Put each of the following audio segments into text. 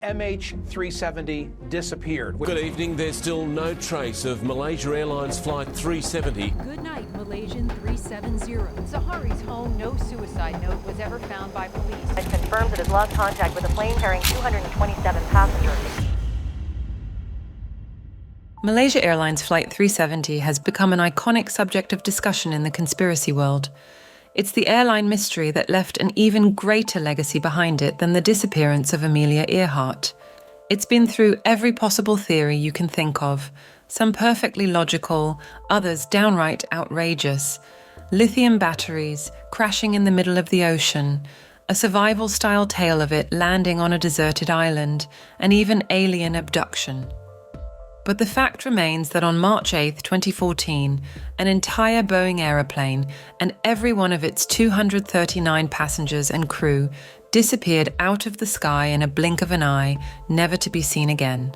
MH370 disappeared. Good evening. There's still no trace of Malaysia Airlines Flight 370. Good night, Malaysian 370. Zahari's home, no suicide note was ever found by police. It confirms it has lost contact with a plane carrying 227 passengers. Malaysia Airlines Flight 370 has become an iconic subject of discussion in the conspiracy world. It's the airline mystery that left an even greater legacy behind it than the disappearance of Amelia Earhart. It's been through every possible theory you can think of, some perfectly logical, others downright outrageous. Lithium batteries, crashing in the middle of the ocean, a survival-style tale of it landing on a deserted island, and even alien abduction. But the fact remains that on March 8, 2014, an entire Boeing aeroplane and every one of its 239 passengers and crew disappeared out of the sky in a blink of an eye, never to be seen again.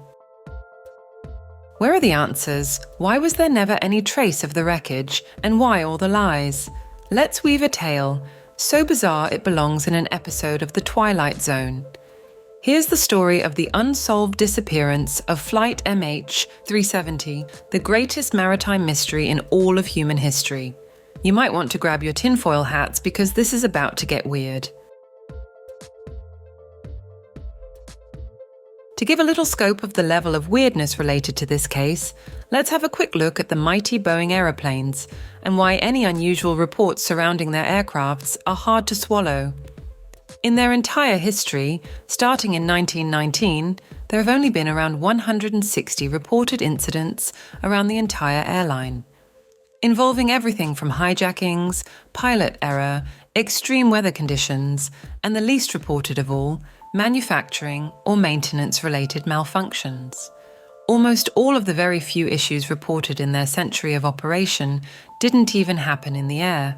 Where are the answers? Why was there never any trace of the wreckage? And why all the lies? Let's weave a tale, so bizarre it belongs in an episode of The Twilight Zone. Here's the story of the unsolved disappearance of Flight MH370, the greatest maritime mystery in all of human history. You might want to grab your tinfoil hats because this is about to get weird. To give a little scope of the level of weirdness related to this case, let's have a quick look at the mighty Boeing aeroplanes and why any unusual reports surrounding their aircrafts are hard to swallow. In their entire history, starting in 1919, there have only been around 160 reported incidents around the entire airline, involving everything from hijackings, pilot error, extreme weather conditions, and the least reported of all, manufacturing or maintenance-related malfunctions. Almost all of the very few issues reported in their century of operation didn't even happen in the air.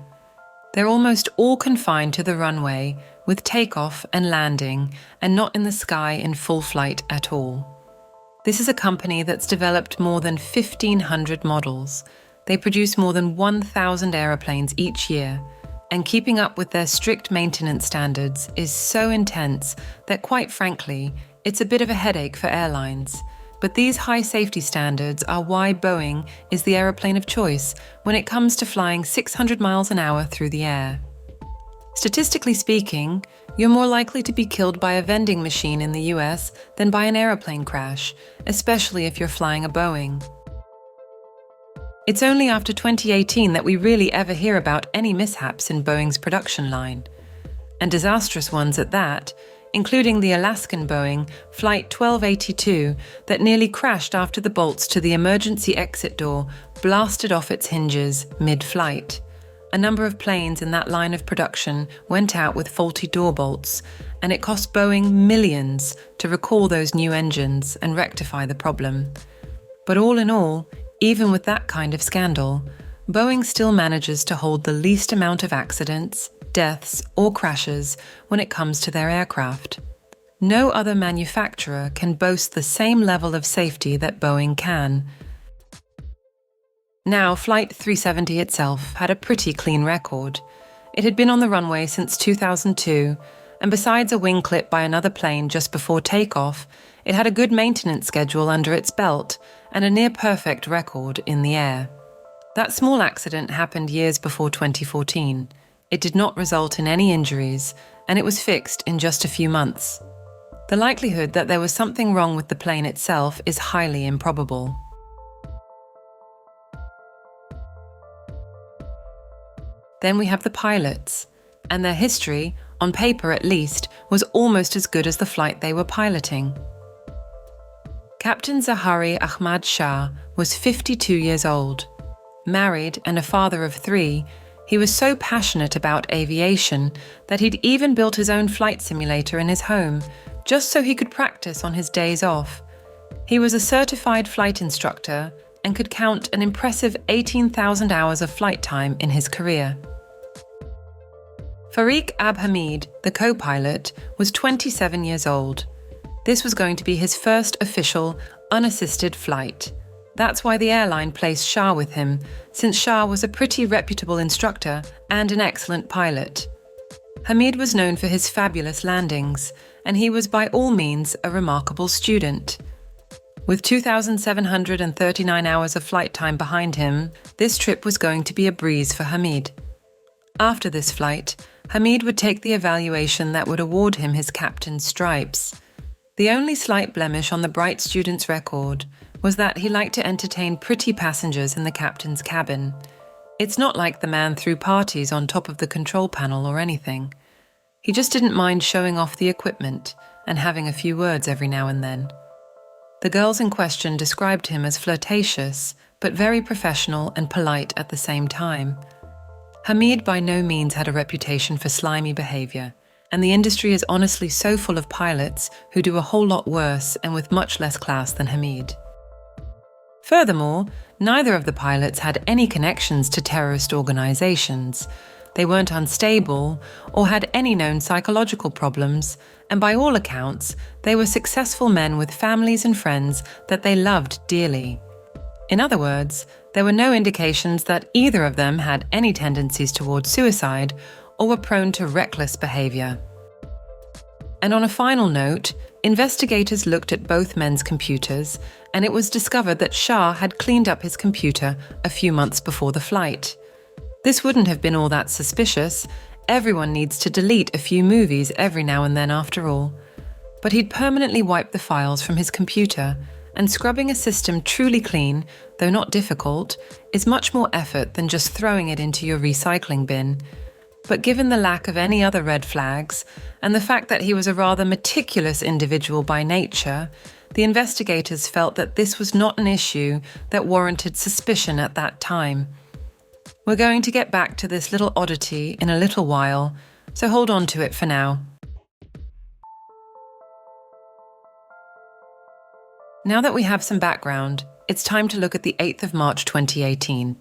They're almost all confined to the runway, with takeoff and landing, and not in the sky in full flight at all. This is a company that's developed more than 1,500 models. They produce more than 1,000 aeroplanes each year, and keeping up with their strict maintenance standards is so intense that, quite frankly, it's a bit of a headache for airlines. But these high safety standards are why Boeing is the aeroplane of choice when it comes to flying 600 miles an hour through the air. Statistically speaking, you're more likely to be killed by a vending machine in the US than by an aeroplane crash, especially if you're flying a Boeing. It's only after 2018 that we really ever hear about any mishaps in Boeing's production line, and disastrous ones at that, including the Alaskan Boeing Flight 1282 that nearly crashed after the bolts to the emergency exit door blasted off its hinges mid-flight. A number of planes in that line of production went out with faulty door bolts, and it cost Boeing millions to recall those new engines and rectify the problem. But all in all, even with that kind of scandal, Boeing still manages to hold the least amount of accidents, deaths, or crashes when it comes to their aircraft. No other manufacturer can boast the same level of safety that Boeing can. Now, Flight 370 itself had a pretty clean record. It had been on the runway since 2002, and besides a wing clip by another plane just before takeoff, it had a good maintenance schedule under its belt and a near-perfect record in the air. That small accident happened years before 2014. It did not result in any injuries, and it was fixed in just a few months. The likelihood that there was something wrong with the plane itself is highly improbable. Then we have the pilots, and their history, on paper at least, was almost as good as the flight they were piloting. Captain Zahari Ahmad Shah was 52 years old. Married and a father of 3, he was so passionate about aviation that he'd even built his own flight simulator in his home, just so he could practice on his days off. He was a certified flight instructor and could count an impressive 18,000 hours of flight time in his career. Fariq Abhamid, the co-pilot, was 27 years old. This was going to be his first official, unassisted flight. That's why the airline placed Shah with him, since Shah was a pretty reputable instructor and an excellent pilot. Hamid was known for his fabulous landings, and he was by all means a remarkable student. With 2,739 hours of flight time behind him, this trip was going to be a breeze for Hamid. After this flight, Hamid would take the evaluation that would award him his captain's stripes. The only slight blemish on the bright student's record was that he liked to entertain pretty passengers in the captain's cabin. It's not like the man threw parties on top of the control panel or anything. He just didn't mind showing off the equipment and having a few words every now and then. The girls in question described him as flirtatious, but very professional and polite at the same time. Hamid by no means had a reputation for slimy behavior, and the industry is honestly so full of pilots who do a whole lot worse and with much less class than Hamid. Furthermore, neither of the pilots had any connections to terrorist organizations. They weren't unstable or had any known psychological problems, and by all accounts, they were successful men with families and friends that they loved dearly. In other words, there were no indications that either of them had any tendencies towards suicide or were prone to reckless behavior. And on a final note, investigators looked at both men's computers, and it was discovered that Shah had cleaned up his computer a few months before the flight. This wouldn't have been all that suspicious. Everyone needs to delete a few movies every now and then after all. But he'd permanently wiped the files from his computer, and scrubbing a system truly clean, though not difficult, is much more effort than just throwing it into your recycling bin. But given the lack of any other red flags, and the fact that he was a rather meticulous individual by nature, the investigators felt that this was not an issue that warranted suspicion at that time. We're going to get back to this little oddity in a little while, so hold on to it for now. Now that we have some background, it's time to look at the 8th of March 2018.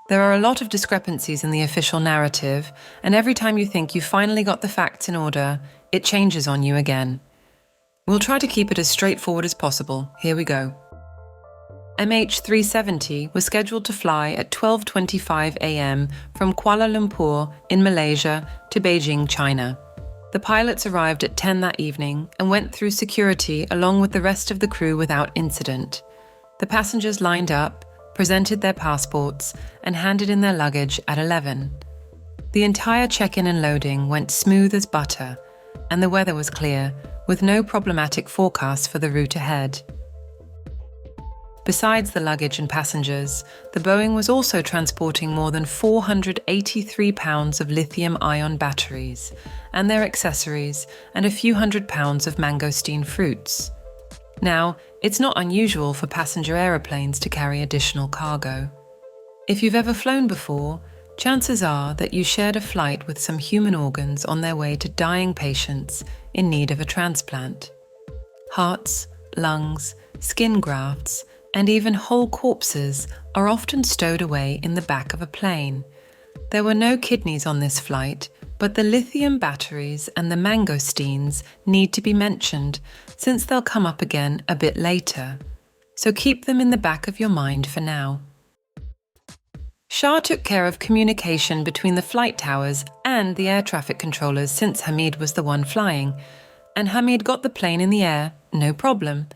There are a lot of discrepancies in the official narrative, and every time you think you've finally got the facts in order, it changes on you again. We'll try to keep it as straightforward as possible. Here we go. MH370 was scheduled to fly at 12:25 a.m. from Kuala Lumpur in Malaysia to Beijing, China. The pilots arrived at 10 that evening and went through security along with the rest of the crew without incident. The passengers lined up, presented their passports, and handed in their luggage at 11. The entire check-in and loading went smooth as butter, and the weather was clear, with no problematic forecast for the route ahead. Besides the luggage and passengers, the Boeing was also transporting more than 483 pounds of lithium-ion batteries and their accessories and a few £100 of mangosteen fruits. Now, it's not unusual for passenger aeroplanes to carry additional cargo. If you've ever flown before, chances are that you shared a flight with some human organs on their way to dying patients in need of a transplant. Hearts, lungs, skin grafts, and even whole corpses are often stowed away in the back of a plane. There were no kidneys on this flight, but the lithium batteries and the mangosteens need to be mentioned, since they'll come up again a bit later. So keep them in the back of your mind for now. Shah took care of communication between the flight towers and the air traffic controllers since Hamid was the one flying, and Hamid got the plane in the air, no problem.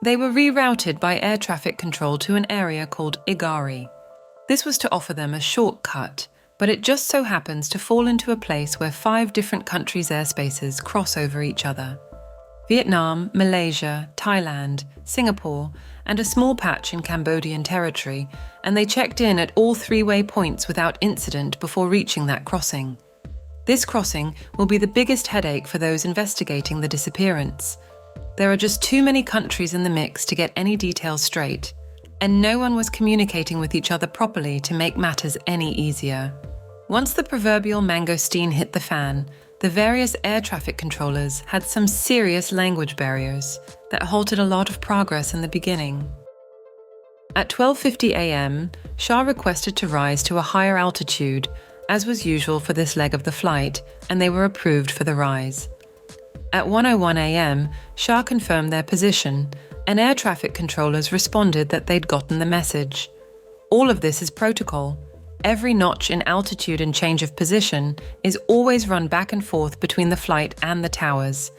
They were rerouted by air traffic control to an area called Zahari. This was to offer them a shortcut, but it just so happens to fall into a place where 5 different countries' airspaces cross over each other. Vietnam, Malaysia, Thailand, Singapore, and a small patch in Cambodian territory, and they checked in at all 3 waypoints without incident before reaching that crossing. This crossing will be the biggest headache for those investigating the disappearance. There are just too many countries in the mix to get any details straight, and no one was communicating with each other properly to make matters any easier. Once the proverbial mangosteen hit the fan, the various air traffic controllers had some serious language barriers that halted a lot of progress in the beginning. At 12:50 a.m., Shah requested to rise to a higher altitude, as was usual for this leg of the flight, and they were approved for the rise. At 1:01 a.m., Shah confirmed their position, and air traffic controllers responded that they'd gotten the message. All of this is protocol. Every notch in altitude and change of position is always run back and forth between the flight and the towers.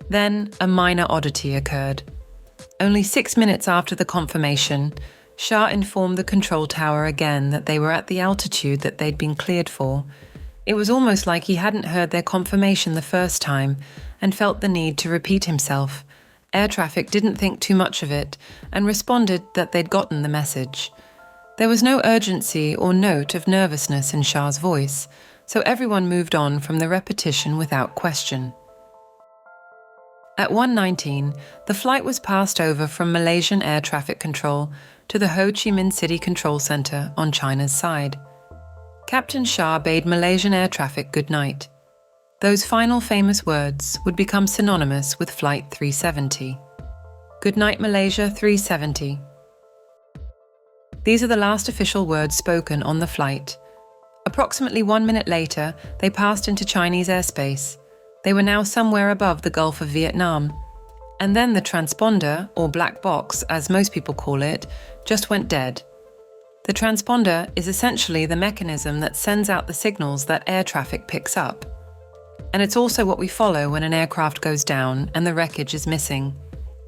Then a minor oddity occurred. Only 6 minutes after the confirmation, Shah informed the control tower again that they were at the altitude that they'd been cleared for. It was almost like he hadn't heard their confirmation the first time and felt the need to repeat himself. Air traffic didn't think too much of it and responded that they'd gotten the message. There was no urgency or note of nervousness in Shah's voice, so everyone moved on from the repetition without question. At 1:19, the flight was passed over from Malaysian air traffic control to the Ho Chi Minh City Control Center on China's side. Captain Shah bade Malaysian air traffic good night. Those final famous words would become synonymous with Flight 370. Good night, Malaysia 370. These are the last official words spoken on the flight. Approximately 1 minute later, they passed into Chinese airspace. They were now somewhere above the Gulf of Vietnam. And then the transponder, or black box as most people call it, just went dead. The transponder is essentially the mechanism that sends out the signals that air traffic picks up. And it's also what we follow when an aircraft goes down and the wreckage is missing.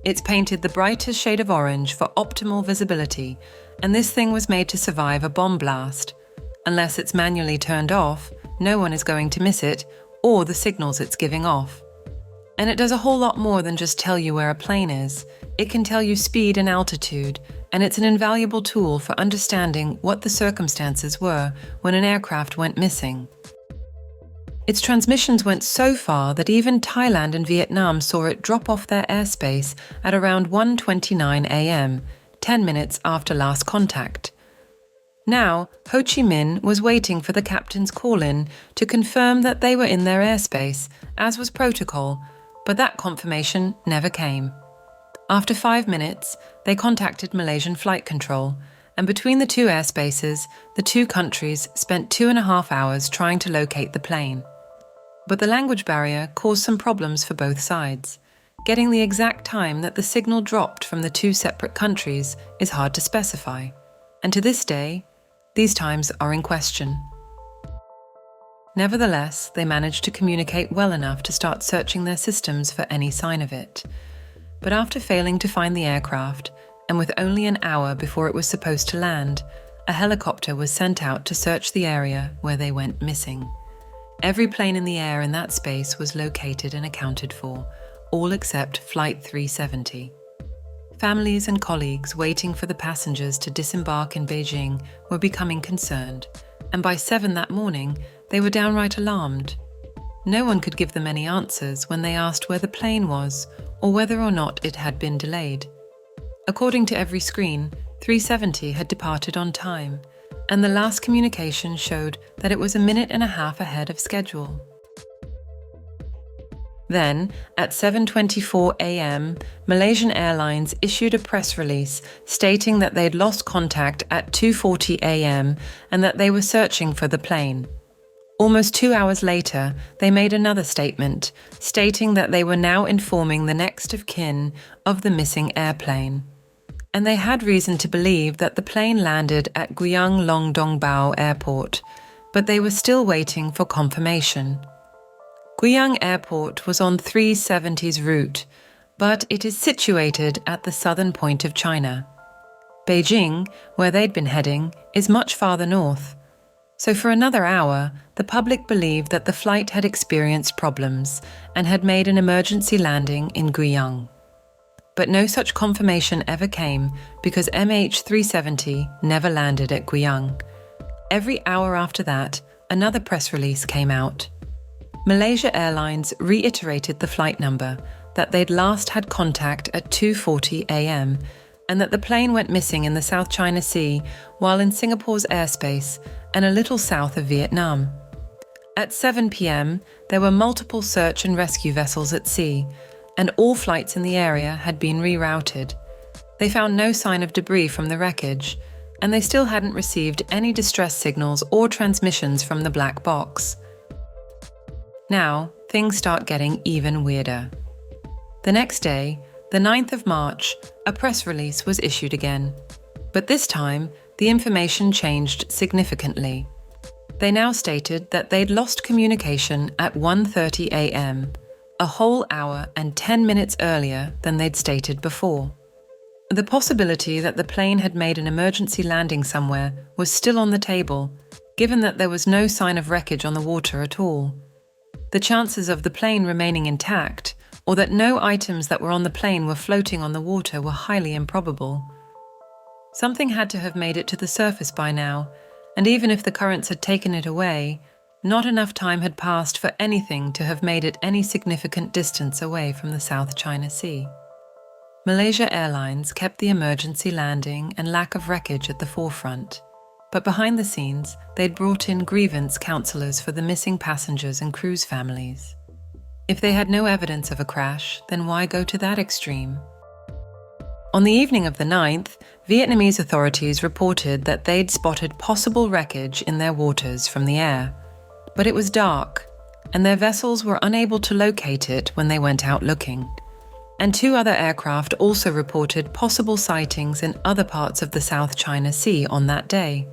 It's painted the brightest shade of orange for optimal visibility, and this thing was made to survive a bomb blast. Unless it's manually turned off, no one is going to miss it or the signals it's giving off. And it does a whole lot more than just tell you where a plane is. It can tell you speed and altitude, and it's an invaluable tool for understanding what the circumstances were when an aircraft went missing. Its transmissions went so far that even Thailand and Vietnam saw it drop off their airspace at around 1:29 a.m., 10 minutes after last contact. Now, Ho Chi Minh was waiting for the captain's call-in to confirm that they were in their airspace, as was protocol, but that confirmation never came. After 5 minutes, they contacted Malaysian flight control, and between the two airspaces, the two countries spent 2.5 hours trying to locate the plane. But the language barrier caused some problems for both sides. Getting the exact time that the signal dropped from the two separate countries is hard to specify, and to this day, these times are in question. Nevertheless, they managed to communicate well enough to start searching their systems for any sign of it. But after failing to find the aircraft, and with only an hour before it was supposed to land, a helicopter was sent out to search the area where they went missing. Every plane in the air in that space was located and accounted for, all except Flight 370. Families and colleagues waiting for the passengers to disembark in Beijing were becoming concerned, and by 7 that morning, they were downright alarmed. No one could give them any answers when they asked where the plane was or whether or not it had been delayed. According to every screen, 370 had departed on time, and the last communication showed that it was 1.5 minutes ahead of schedule. Then, at 7:24 a.m., Malaysian Airlines issued a press release stating that they'd lost contact at 2:40 a.m. and that they were searching for the plane. Almost 2 hours later, they made another statement, stating that they were now informing the next of kin of the missing airplane. And they had reason to believe that the plane landed at Guiyang Long Dong Bao Airport, but they were still waiting for confirmation. Guiyang Airport was on 370's route, but it is situated at the southern point of China. Beijing, where they'd been heading, is much farther north. So for another hour, the public believed that the flight had experienced problems and had made an emergency landing in Guiyang. But no such confirmation ever came because MH370 never landed at Guiyang. Every hour after that, another press release came out. Malaysia Airlines reiterated the flight number, that they'd last had contact at 2:40 a.m, and that the plane went missing in the South China Sea while in Singapore's airspace and a little south of Vietnam. At 7 p.m, there were multiple search and rescue vessels at sea, and all flights in the area had been rerouted. They found no sign of debris from the wreckage, and they still hadn't received any distress signals or transmissions from the black box. Now, things start getting even weirder. The next day, the 9th of March, a press release was issued again. But this time, the information changed significantly. They now stated that they'd lost communication at 1:30 a.m., a whole hour and 10 minutes earlier than they'd stated before. The possibility that the plane had made an emergency landing somewhere was still on the table, given that there was no sign of wreckage on the water at all. The chances of the plane remaining intact, or that no items that were on the plane were floating on the water, were highly improbable. Something had to have made it to the surface by now, and even if the currents had taken it away, not enough time had passed for anything to have made it any significant distance away from the South China Sea. Malaysia Airlines kept the emergency landing and lack of wreckage at the forefront, but behind the scenes, they'd brought in grievance counsellors for the missing passengers and crew's families. If they had no evidence of a crash, then why go to that extreme? On the evening of the 9th, Vietnamese authorities reported that they'd spotted possible wreckage in their waters from the air, but it was dark, and their vessels were unable to locate it when they went out looking. And 2 other aircraft also reported possible sightings in other parts of the South China Sea on that day.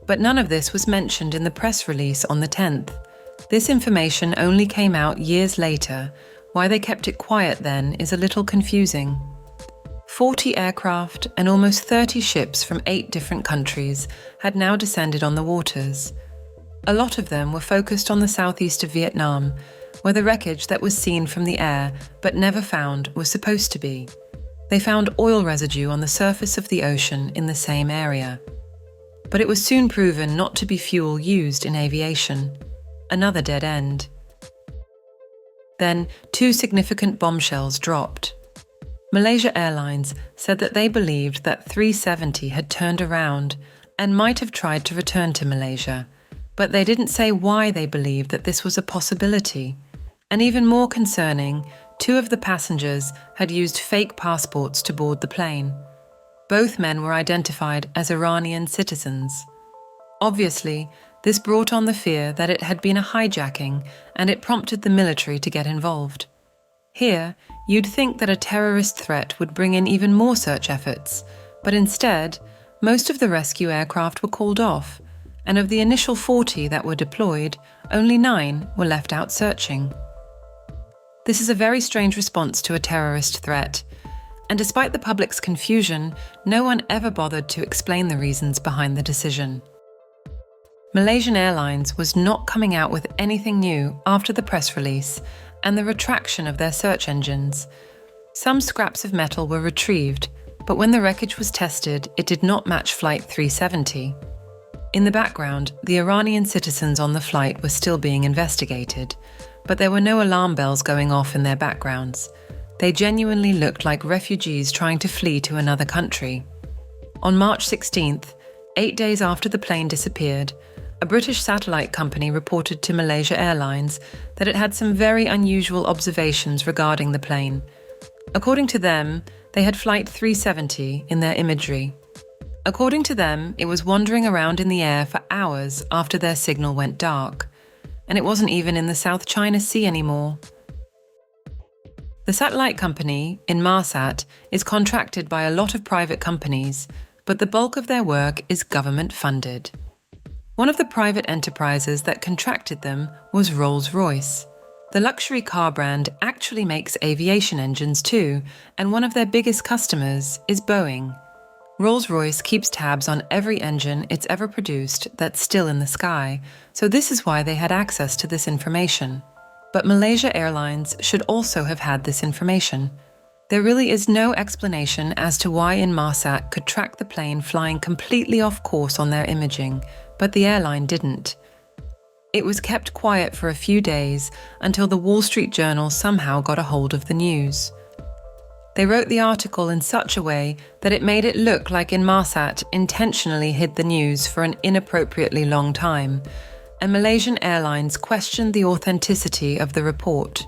But none of this was mentioned in the press release on the 10th. This information only came out years later. Why they kept it quiet then is a little confusing. 40 aircraft and almost 30 ships from 8 different countries had now descended on the waters. A lot of them were focused on the southeast of Vietnam, where the wreckage that was seen from the air but never found was supposed to be. They found oil residue on the surface of the ocean in the same area. But it was soon proven not to be fuel used in aviation. Another dead end. Then 2 significant bombshells dropped. Malaysia Airlines said that they believed that 370 had turned around and might have tried to return to Malaysia, but they didn't say why they believed that this was a possibility. And even more concerning, 2 of the passengers had used fake passports to board the plane. Both men were identified as Iranian citizens. Obviously, this brought on the fear that it had been a hijacking, and it prompted the military to get involved. Here, you'd think that a terrorist threat would bring in even more search efforts, but instead, most of the rescue aircraft were called off, and of the initial 40 that were deployed, only 9 were left out searching. This is a very strange response to a terrorist threat, and despite the public's confusion, no one ever bothered to explain the reasons behind the decision. Malaysian Airlines was not coming out with anything new after the press release and the retraction of their search engines. Some scraps of metal were retrieved, but when the wreckage was tested, it did not match Flight 370. In the background, the Iranian citizens on the flight were still being investigated, but there were no alarm bells going off in their backgrounds. They genuinely looked like refugees trying to flee to another country. On March 16th, 8 days after the plane disappeared, a British satellite company reported to Malaysia Airlines that it had some very unusual observations regarding the plane. According to them, they had Flight 370 in their imagery. According to them, it was wandering around in the air for hours after their signal went dark, and it wasn't even in the South China Sea anymore. The satellite company, Inmarsat, is contracted by a lot of private companies, but the bulk of their work is government-funded. One of the private enterprises that contracted them was Rolls-Royce. The luxury car brand actually makes aviation engines too, and one of their biggest customers is Boeing. Rolls-Royce keeps tabs on every engine it's ever produced that's still in the sky, so this is why they had access to this information. But Malaysia Airlines should also have had this information. There really is no explanation as to why Inmarsat could track the plane flying completely off course on their imaging, but the airline didn't. It was kept quiet for a few days until the Wall Street Journal somehow got a hold of the news. They wrote the article in such a way that it made it look like Inmarsat intentionally hid the news for an inappropriately long time, and Malaysian Airlines questioned the authenticity of the report.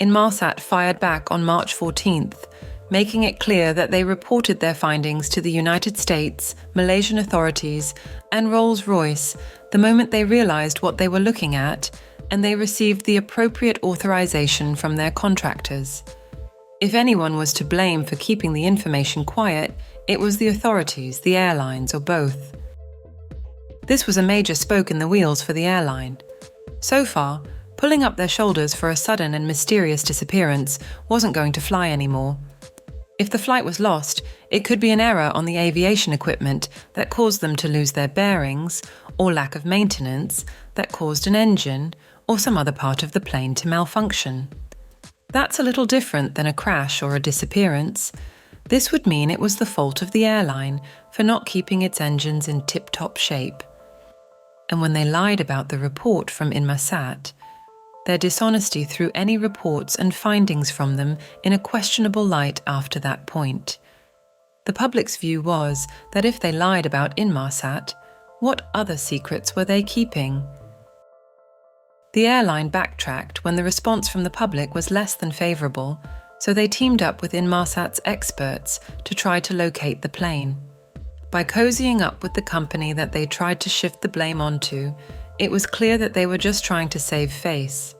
Inmarsat fired back on March 14th, making it clear that they reported their findings to the United States, Malaysian authorities, and Rolls-Royce the moment they realized what they were looking at, and they received the appropriate authorization from their contractors. If anyone was to blame for keeping the information quiet, it was the authorities, the airlines, or both. This was a major spoke in the wheels for the airline. So far, pulling up their shoulders for a sudden and mysterious disappearance wasn't going to fly anymore. If the flight was lost, it could be an error on the aviation equipment that caused them to lose their bearings, or lack of maintenance that caused an engine or some other part of the plane to malfunction. That's a little different than a crash or a disappearance. This would mean it was the fault of the airline for not keeping its engines in tip-top shape. And when they lied about the report from Inmarsat, their dishonesty threw any reports and findings from them in a questionable light after that point. The public's view was that if they lied about Inmarsat, what other secrets were they keeping? The airline backtracked when the response from the public was less than favourable, so they teamed up with Inmarsat's experts to try to locate the plane. By cozying up with the company that they tried to shift the blame onto, it was clear that they were just trying to save face.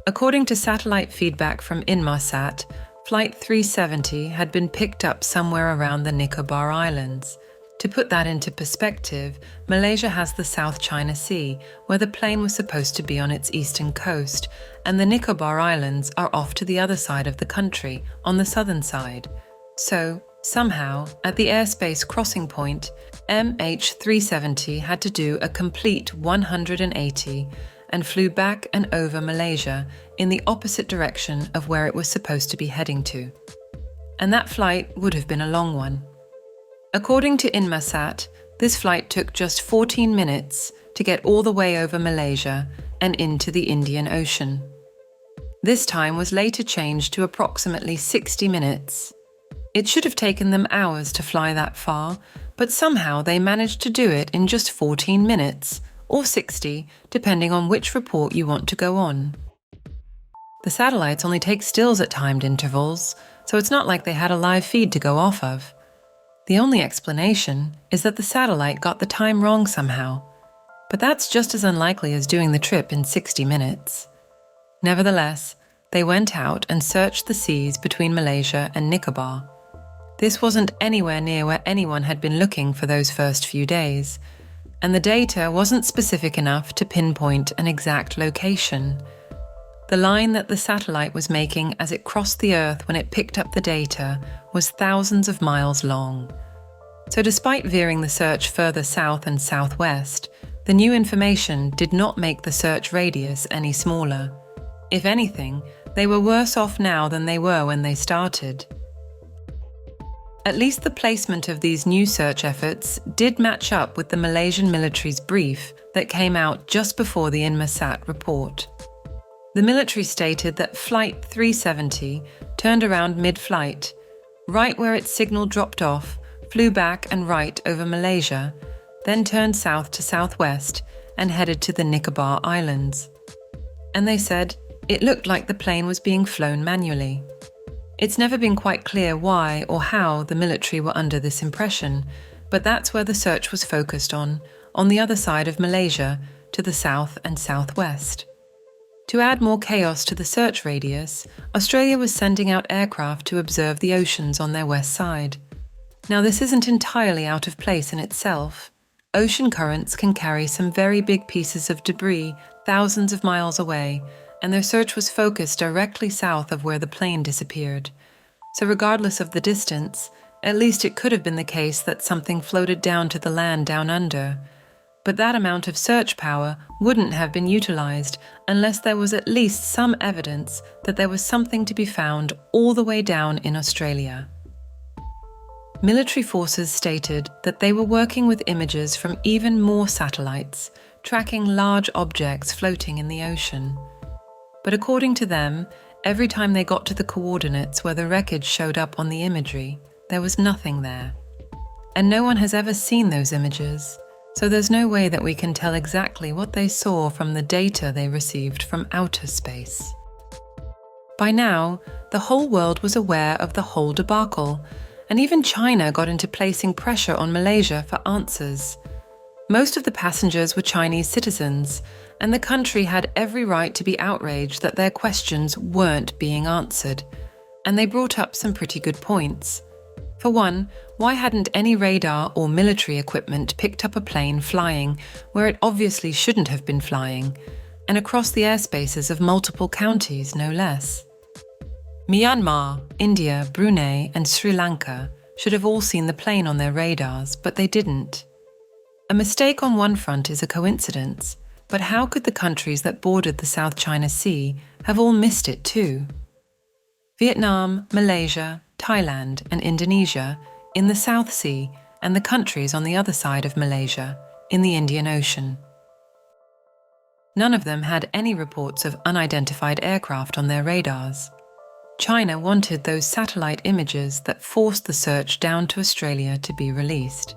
According to satellite feedback from Inmarsat, Flight 370 had been picked up somewhere around the Nicobar Islands. To put that into perspective, Malaysia has the South China Sea, where the plane was supposed to be on its eastern coast, and the Nicobar Islands are off to the other side of the country, on the southern side. So, somehow, at the airspace crossing point, MH370 had to do a complete 180 and flew back and over Malaysia in the opposite direction of where it was supposed to be heading to. And that flight would have been a long one. According to Inmarsat, this flight took just 14 minutes to get all the way over Malaysia and into the Indian Ocean. This time was later changed to approximately 60 minutes. It should have taken them hours to fly that far, but somehow they managed to do it in just 14 minutes, or 60, depending on which report you want to go on. The satellites only take stills at timed intervals, so it's not like they had a live feed to go off of. The only explanation is that the satellite got the time wrong somehow, but that's just as unlikely as doing the trip in 60 minutes. Nevertheless, they went out and searched the seas between Malaysia and Nicobar. This wasn't anywhere near where anyone had been looking for those first few days, and the data wasn't specific enough to pinpoint an exact location. The line that the satellite was making as it crossed the Earth when it picked up the data was thousands of miles long. So despite veering the search further south and southwest, the new information did not make the search radius any smaller. If anything, they were worse off now than they were when they started. At least the placement of these new search efforts did match up with the Malaysian military's brief that came out just before the Inmarsat report. The military stated that Flight 370 turned around mid-flight, right where its signal dropped off, flew back and right over Malaysia, then turned south to southwest and headed to the Nicobar Islands. And they said it looked like the plane was being flown manually. It's never been quite clear why or how the military were under this impression, but that's where the search was focused on the other side of Malaysia, to the south and southwest. To add more chaos to the search radius, Australia was sending out aircraft to observe the oceans on their west side. Now, this isn't entirely out of place in itself. Ocean currents can carry some very big pieces of debris thousands of miles away, and their search was focused directly south of where the plane disappeared. So regardless of the distance, at least it could have been the case that something floated down to the land down under. But that amount of search power wouldn't have been utilised unless there was at least some evidence that there was something to be found all the way down in Australia. Military forces stated that they were working with images from even more satellites, tracking large objects floating in the ocean. But according to them, every time they got to the coordinates where the wreckage showed up on the imagery, there was nothing there. And no one has ever seen those images, so there's no way that we can tell exactly what they saw from the data they received from outer space. By now, the whole world was aware of the whole debacle, and even China got into placing pressure on Malaysia for answers. Most of the passengers were Chinese citizens, and the country had every right to be outraged that their questions weren't being answered, and they brought up some pretty good points. For one, why hadn't any radar or military equipment picked up a plane flying where it obviously shouldn't have been flying? and across the airspaces of multiple counties, no less. Myanmar, India, Brunei, and Sri Lanka should have all seen the plane on their radars, but they didn't. A mistake on one front is a coincidence, but how could the countries that bordered the South China Sea have all missed it too? Vietnam, Malaysia, Thailand, and Indonesia in the South Sea, and the countries on the other side of Malaysia in the Indian Ocean. None of them had any reports of unidentified aircraft on their radars. China wanted those satellite images that forced the search down to Australia to be released.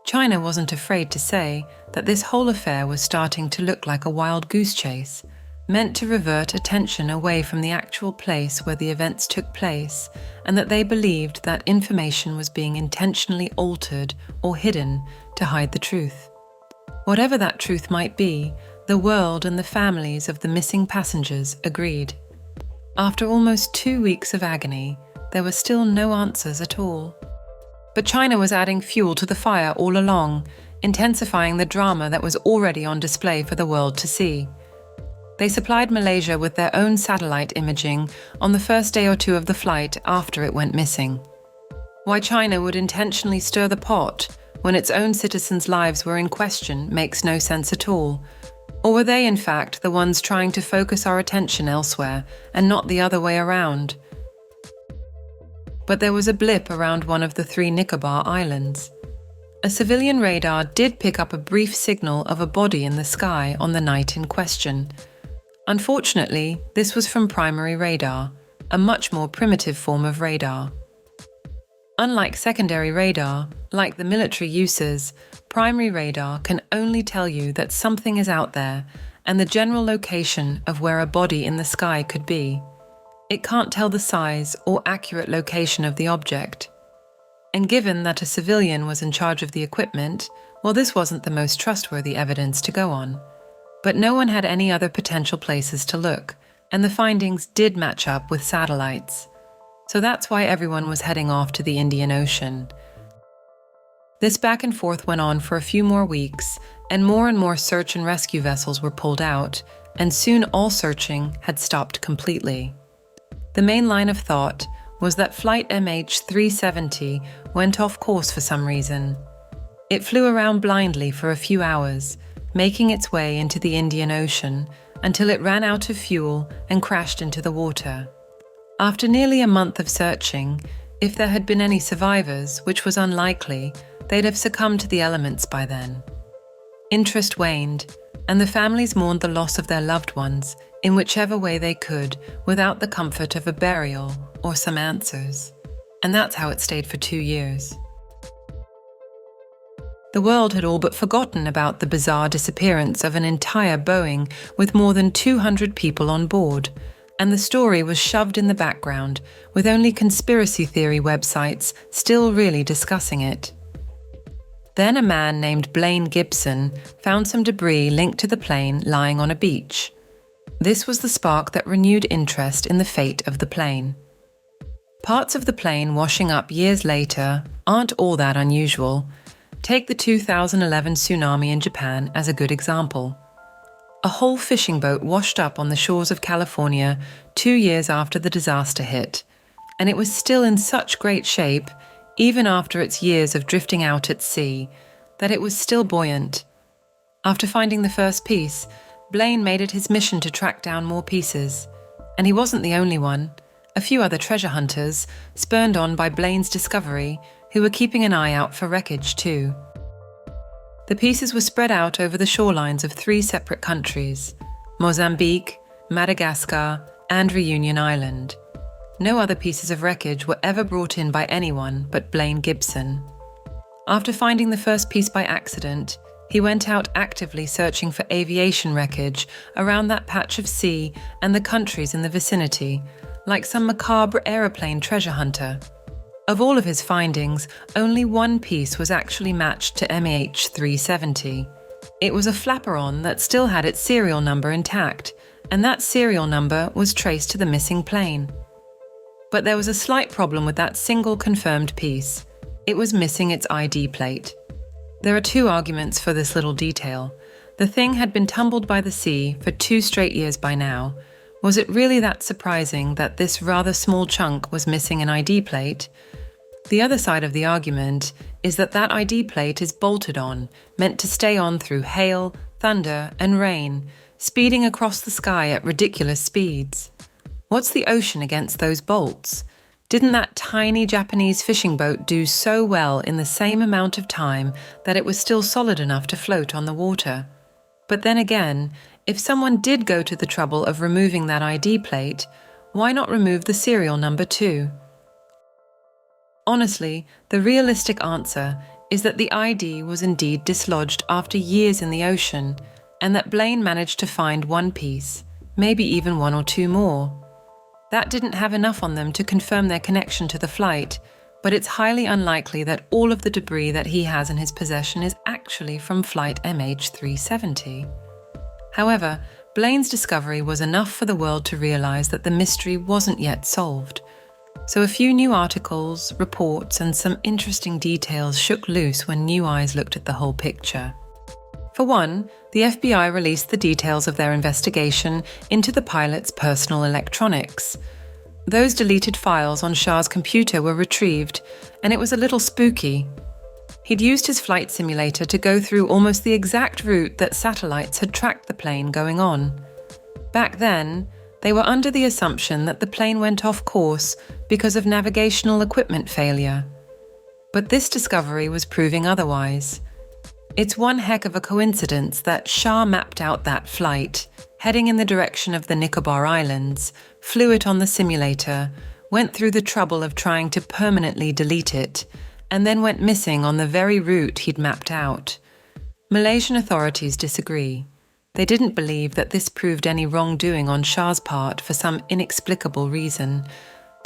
China wasn't afraid to say that this whole affair was starting to look like a wild goose chase, meant to divert attention away from the actual place where the events took place, and that they believed that information was being intentionally altered or hidden to hide the truth. Whatever that truth might be, the world and the families of the missing passengers agreed. After almost 2 weeks of agony, there were still no answers at all. But China was adding fuel to the fire all along, intensifying the drama that was already on display for the world to see. They supplied Malaysia with their own satellite imaging on the first day or two of the flight after it went missing. Why China would intentionally stir the pot when its own citizens' lives were in question makes no sense at all. Or were they, in fact, the ones trying to focus our attention elsewhere and not the other way around? But there was a blip around one of the 3 Nicobar Islands. A civilian radar did pick up a brief signal of a body in the sky on the night in question. Unfortunately, this was from primary radar, a much more primitive form of radar. Unlike secondary radar, like the military uses, primary radar can only tell you that something is out there and the general location of where a body in the sky could be. It can't tell the size or accurate location of the object. And given that a civilian was in charge of the equipment, well, this wasn't the most trustworthy evidence to go on. But no one had any other potential places to look, and the findings did match up with satellites. So that's why everyone was heading off to the Indian Ocean. This back and forth went on for a few more weeks, and more search and rescue vessels were pulled out, and soon all searching had stopped completely. The main line of thought was that flight MH370 went off course for some reason. It flew around blindly for a few hours, making its way into the Indian Ocean until it ran out of fuel and crashed into the water. After nearly a month of searching, if there had been any survivors, which was unlikely, they'd have succumbed to the elements by then. Interest waned, and the families mourned the loss of their loved ones in whichever way they could without the comfort of a burial or some answers. And that's how it stayed for 2 years. The world had all but forgotten about the bizarre disappearance of an entire Boeing with more than 200 people on board, and the story was shoved in the background, with only conspiracy theory websites still really discussing it. Then a man named Blaine Gibson found some debris linked to the plane lying on a beach. This was the spark that renewed interest in the fate of the plane. Parts of the plane washing up years later aren't all that unusual. Take the 2011 tsunami in Japan as a good example. A whole fishing boat washed up on the shores of California 2 years after the disaster hit, and it was still in such great shape, even after its years of drifting out at sea, that it was still buoyant. After finding the first piece, Blaine made it his mission to track down more pieces. And he wasn't the only one. A few other treasure hunters, spurred on by Blaine's discovery, who were keeping an eye out for wreckage too. The pieces were spread out over the shorelines of 3 separate countries: Mozambique, Madagascar, and Reunion Island. No other pieces of wreckage were ever brought in by anyone but Blaine Gibson. After finding the first piece by accident, he went out actively searching for aviation wreckage around that patch of sea and the countries in the vicinity, like some macabre aeroplane treasure hunter. Of all of his findings, only one piece was actually matched to MH370. It was a flaperon that still had its serial number intact, and that serial number was traced to the missing plane. But there was a slight problem with that single confirmed piece. It was missing its ID plate. There are 2 arguments for this little detail. The thing had been tumbled by the sea for 2 straight years by now. Was it really that surprising that this rather small chunk was missing an ID plate? The other side of the argument is that that ID plate is bolted on, meant to stay on through hail, thunder, and rain, speeding across the sky at ridiculous speeds. What's the ocean against those bolts? Didn't that tiny Japanese fishing boat do so well in the same amount of time that it was still solid enough to float on the water? But then again, if someone did go to the trouble of removing that ID plate, why not remove the serial number too? Honestly, the realistic answer is that the ID was indeed dislodged after years in the ocean, and that Blaine managed to find one piece, maybe even 1 or 2 more. That didn't have enough on them to confirm their connection to the flight, but it's highly unlikely that all of the debris that he has in his possession is actually from flight MH370. However, Blaine's discovery was enough for the world to realize that the mystery wasn't yet solved. So a few new articles, reports, and some interesting details shook loose when new eyes looked at the whole picture. For one, the FBI released the details of their investigation into the pilot's personal electronics. Those deleted files on Shah's computer were retrieved, and it was a little spooky. He'd used his flight simulator to go through almost the exact route that satellites had tracked the plane going on. Back then, they were under the assumption that the plane went off course because of navigational equipment failure. But this discovery was proving otherwise. It's one heck of a coincidence that Shah mapped out that flight, heading in the direction of the Nicobar Islands, flew it on the simulator, went through the trouble of trying to permanently delete it, and then went missing on the very route he'd mapped out. Malaysian authorities disagree. They didn't believe that this proved any wrongdoing on Shah's part for some inexplicable reason,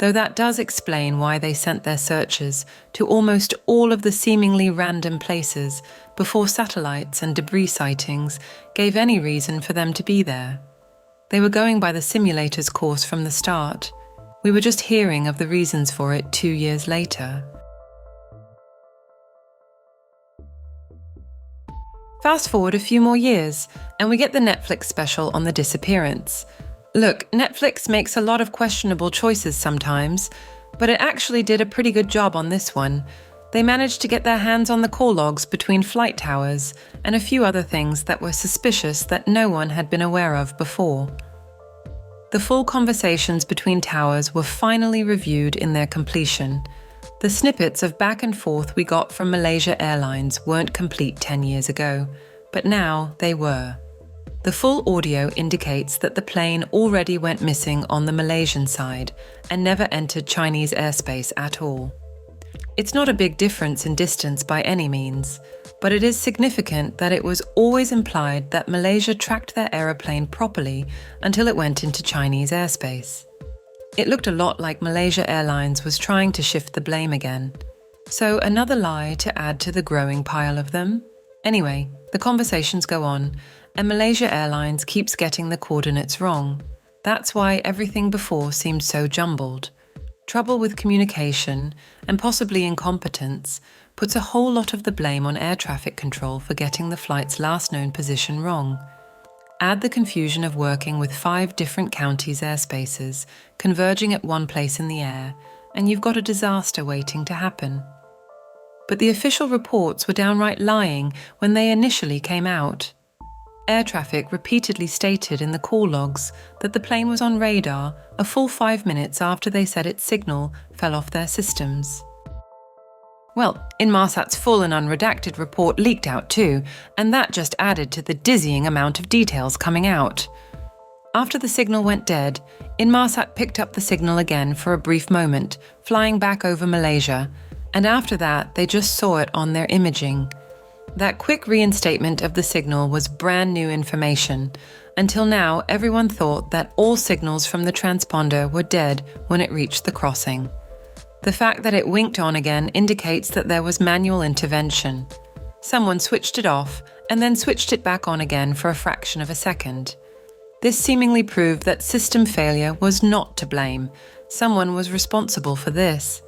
though that does explain why they sent their searchers to almost all of the seemingly random places before satellites and debris sightings gave any reason for them to be there. They were going by the simulator's course from the start. We were just hearing of the reasons for it 2 years later. Fast forward a few more years, and we get the Netflix special on the disappearance. Look, Netflix makes a lot of questionable choices sometimes, but it actually did a pretty good job on this one. They managed to get their hands on the call logs between flight towers and a few other things that were suspicious that no one had been aware of before. The full conversations between towers were finally reviewed in their completion. The snippets of back and forth we got from Malaysia Airlines weren't complete 10 years ago, but now they were. The full audio indicates that the plane already went missing on the Malaysian side and never entered Chinese airspace at all. It's not a big difference in distance by any means, but it is significant that it was always implied that Malaysia tracked their aeroplane properly until it went into Chinese airspace. It looked a lot like Malaysia Airlines was trying to shift the blame again. So another lie to add to the growing pile of them? Anyway, the conversations go on, and Malaysia Airlines keeps getting the coordinates wrong. That's why everything before seemed so jumbled. Trouble with communication, and possibly incompetence, puts a whole lot of the blame on air traffic control for getting the flight's last known position wrong. Add the confusion of working with 5 different counties' airspaces, converging at one place in the air, and you've got a disaster waiting to happen. But the official reports were downright lying when they initially came out. Air traffic repeatedly stated in the call logs that the plane was on radar a full 5 minutes after they said its signal fell off their systems. Well, Inmarsat's full and unredacted report leaked out too, and that just added to the dizzying amount of details coming out. After the signal went dead, Inmarsat picked up the signal again for a brief moment, flying back over Malaysia, and after that they just saw it on their imaging. That quick reinstatement of the signal was brand new information. Until now, everyone thought that all signals from the transponder were dead when it reached the crossing. The fact that it winked on again indicates that there was manual intervention. Someone switched it off and then switched it back on again for a fraction of a second. This seemingly proved that system failure was not to blame. Someone was responsible for this.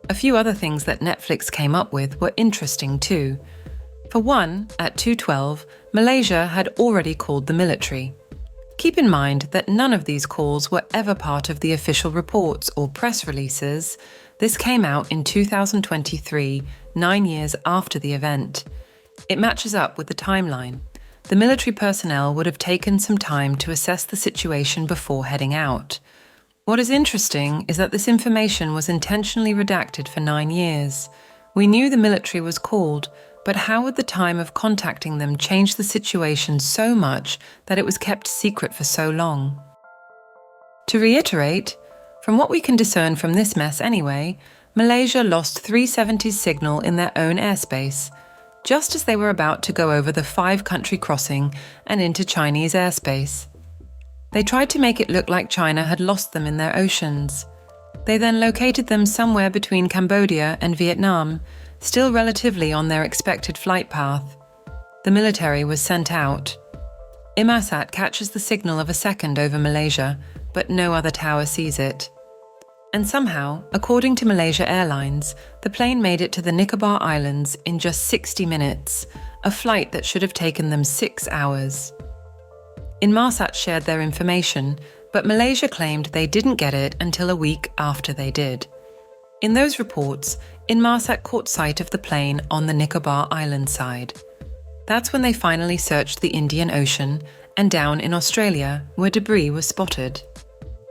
A few other things that Netflix came up with were interesting too. For one, at 2:12, Malaysia had already called the military. Keep in mind that none of these calls were ever part of the official reports or press releases. This came out in 2023, 9 years after the event. It matches up with the timeline. The military personnel would have taken some time to assess the situation before heading out. What is interesting is that this information was intentionally redacted for 9 years. We knew the military was called, but how would the time of contacting them change the situation so much that it was kept secret for so long? To reiterate, from what we can discern from this mess anyway, Malaysia lost 370's signal in their own airspace, just as they were about to go over the 5-country crossing and into Chinese airspace. They tried to make it look like China had lost them in their oceans. They then located them somewhere between Cambodia and Vietnam, still relatively on their expected flight path. The military was sent out. Inmarsat catches the signal of a second over Malaysia, but no other tower sees it. And somehow, according to Malaysia Airlines, the plane made it to the Nicobar Islands in just 60 minutes, a flight that should have taken them 6 hours. Inmarsat shared their information, but Malaysia claimed they didn't get it until a week after they did. In those reports, Inmarsat caught sight of the plane on the Nicobar Island side. That's when they finally searched the Indian Ocean and down in Australia, where debris was spotted.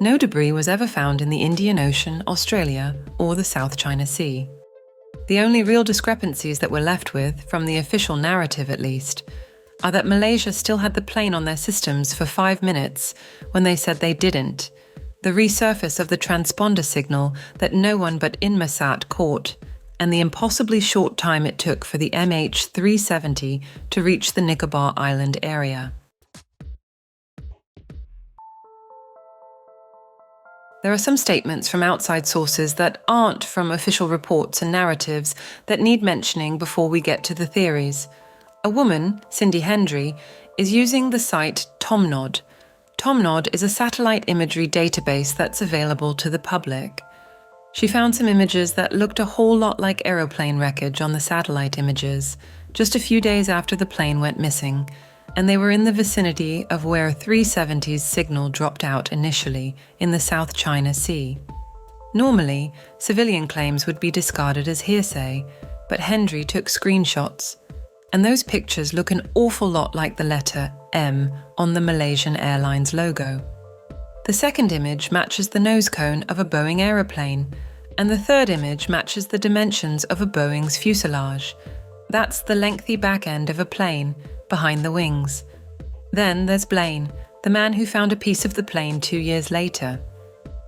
No debris was ever found in the Indian Ocean, Australia, or the South China Sea. The only real discrepancies that we're left with, from the official narrative at least, are that Malaysia still had the plane on their systems for 5 minutes when they said they didn't, the resurface of the transponder signal that no one but Inmarsat caught, and the impossibly short time it took for the MH370 to reach the Nicobar Island area. There are some statements from outside sources that aren't from official reports and narratives that need mentioning before we get to the theories. A woman, Cindy Hendry, is using the site Tomnod. Tomnod is a satellite imagery database that's available to the public. She found some images that looked a whole lot like aeroplane wreckage on the satellite images, just a few days after the plane went missing, and they were in the vicinity of where 370's signal dropped out initially, in the South China Sea. Normally, civilian claims would be discarded as hearsay, but Hendry took screenshots, and those pictures look an awful lot like the letter M on the Malaysian Airlines logo. The second image matches the nose cone of a Boeing aeroplane, and the third image matches the dimensions of a Boeing's fuselage. That's the lengthy back end of a plane, behind the wings. Then there's Blaine, the man who found a piece of the plane 2 years later.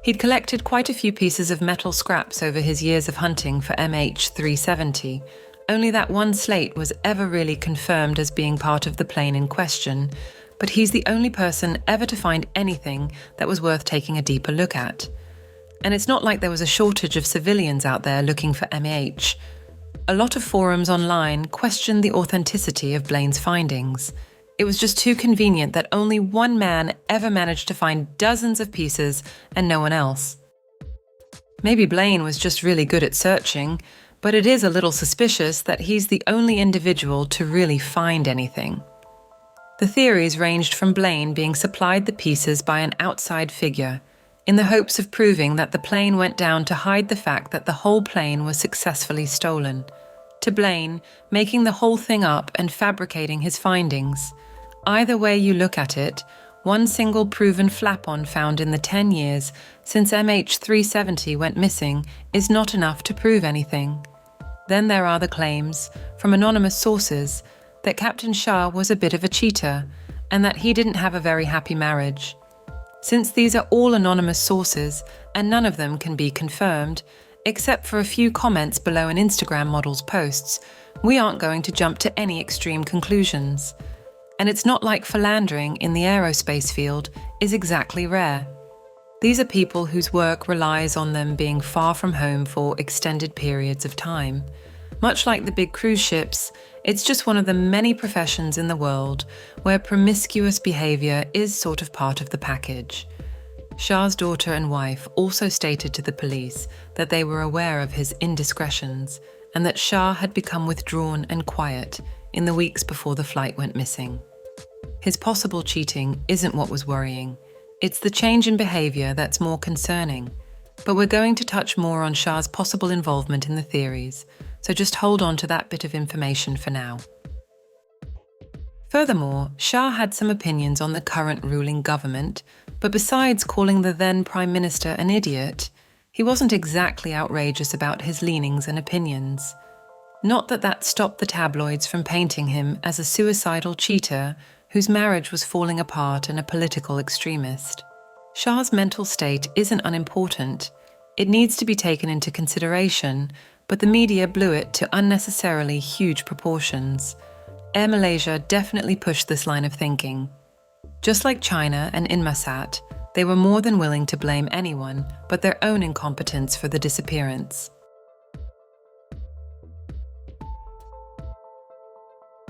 He'd collected quite a few pieces of metal scraps over his years of hunting for MH370. Only that one slate was ever really confirmed as being part of the plane in question, but he's the only person ever to find anything that was worth taking a deeper look at. And it's not like there was a shortage of civilians out there looking for MH. A lot of forums online questioned the authenticity of Blaine's findings. It was just too convenient that only one man ever managed to find dozens of pieces and no one else. Maybe Blaine was just really good at searching, but it is a little suspicious that he's the only individual to really find anything. The theories ranged from Blaine being supplied the pieces by an outside figure, in the hopes of proving that the plane went down to hide the fact that the whole plane was successfully stolen, to Blaine making the whole thing up and fabricating his findings. Either way you look at it, one single proven flap-on found in the 10 years since MH370 went missing is not enough to prove anything. Then there are the claims, from anonymous sources, that Captain Shah was a bit of a cheater and that he didn't have a very happy marriage. Since these are all anonymous sources and none of them can be confirmed, except for a few comments below an Instagram model's posts, we aren't going to jump to any extreme conclusions. And it's not like philandering in the aerospace field is exactly rare. These are people whose work relies on them being far from home for extended periods of time. Much like the big cruise ships, it's just one of the many professions in the world where promiscuous behavior is sort of part of the package. Shah's daughter and wife also stated to the police that they were aware of his indiscretions and that Shah had become withdrawn and quiet, in the weeks before the flight went missing. His possible cheating isn't what was worrying. It's the change in behavior that's more concerning. But we're going to touch more on Shah's possible involvement in the theories, so just hold on to that bit of information for now. Furthermore, Shah had some opinions on the current ruling government, but besides calling the then Prime Minister an idiot, he wasn't exactly outrageous about his leanings and opinions. Not that that stopped the tabloids from painting him as a suicidal cheater whose marriage was falling apart and a political extremist. Shah's mental state isn't unimportant. It needs to be taken into consideration, but the media blew it to unnecessarily huge proportions. Air Malaysia definitely pushed this line of thinking. Just like China and Inmarsat, they were more than willing to blame anyone but their own incompetence for the disappearance.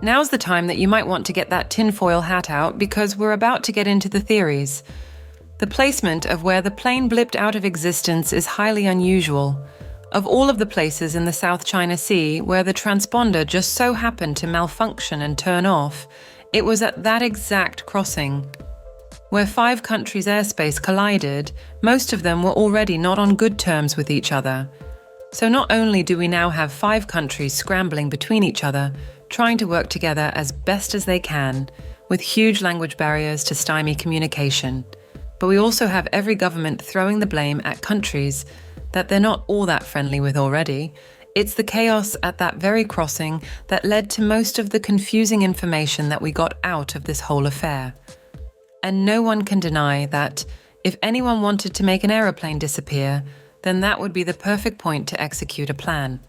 Now's the time that you might want to get that tinfoil hat out because we're about to get into the theories. The placement of where the plane blipped out of existence is highly unusual. Of all of the places in the South China Sea where the transponder just so happened to malfunction and turn off, it was at that exact crossing. Where 5 countries' airspace collided, most of them were already not on good terms with each other. So not only do we now have 5 countries scrambling between each other, trying to work together as best as they can, with huge language barriers to stymie communication, but we also have every government throwing the blame at countries that they're not all that friendly with already. It's the chaos at that very crossing that led to most of the confusing information that we got out of this whole affair. And no one can deny that if anyone wanted to make an aeroplane disappear, then that would be the perfect point to execute a plan.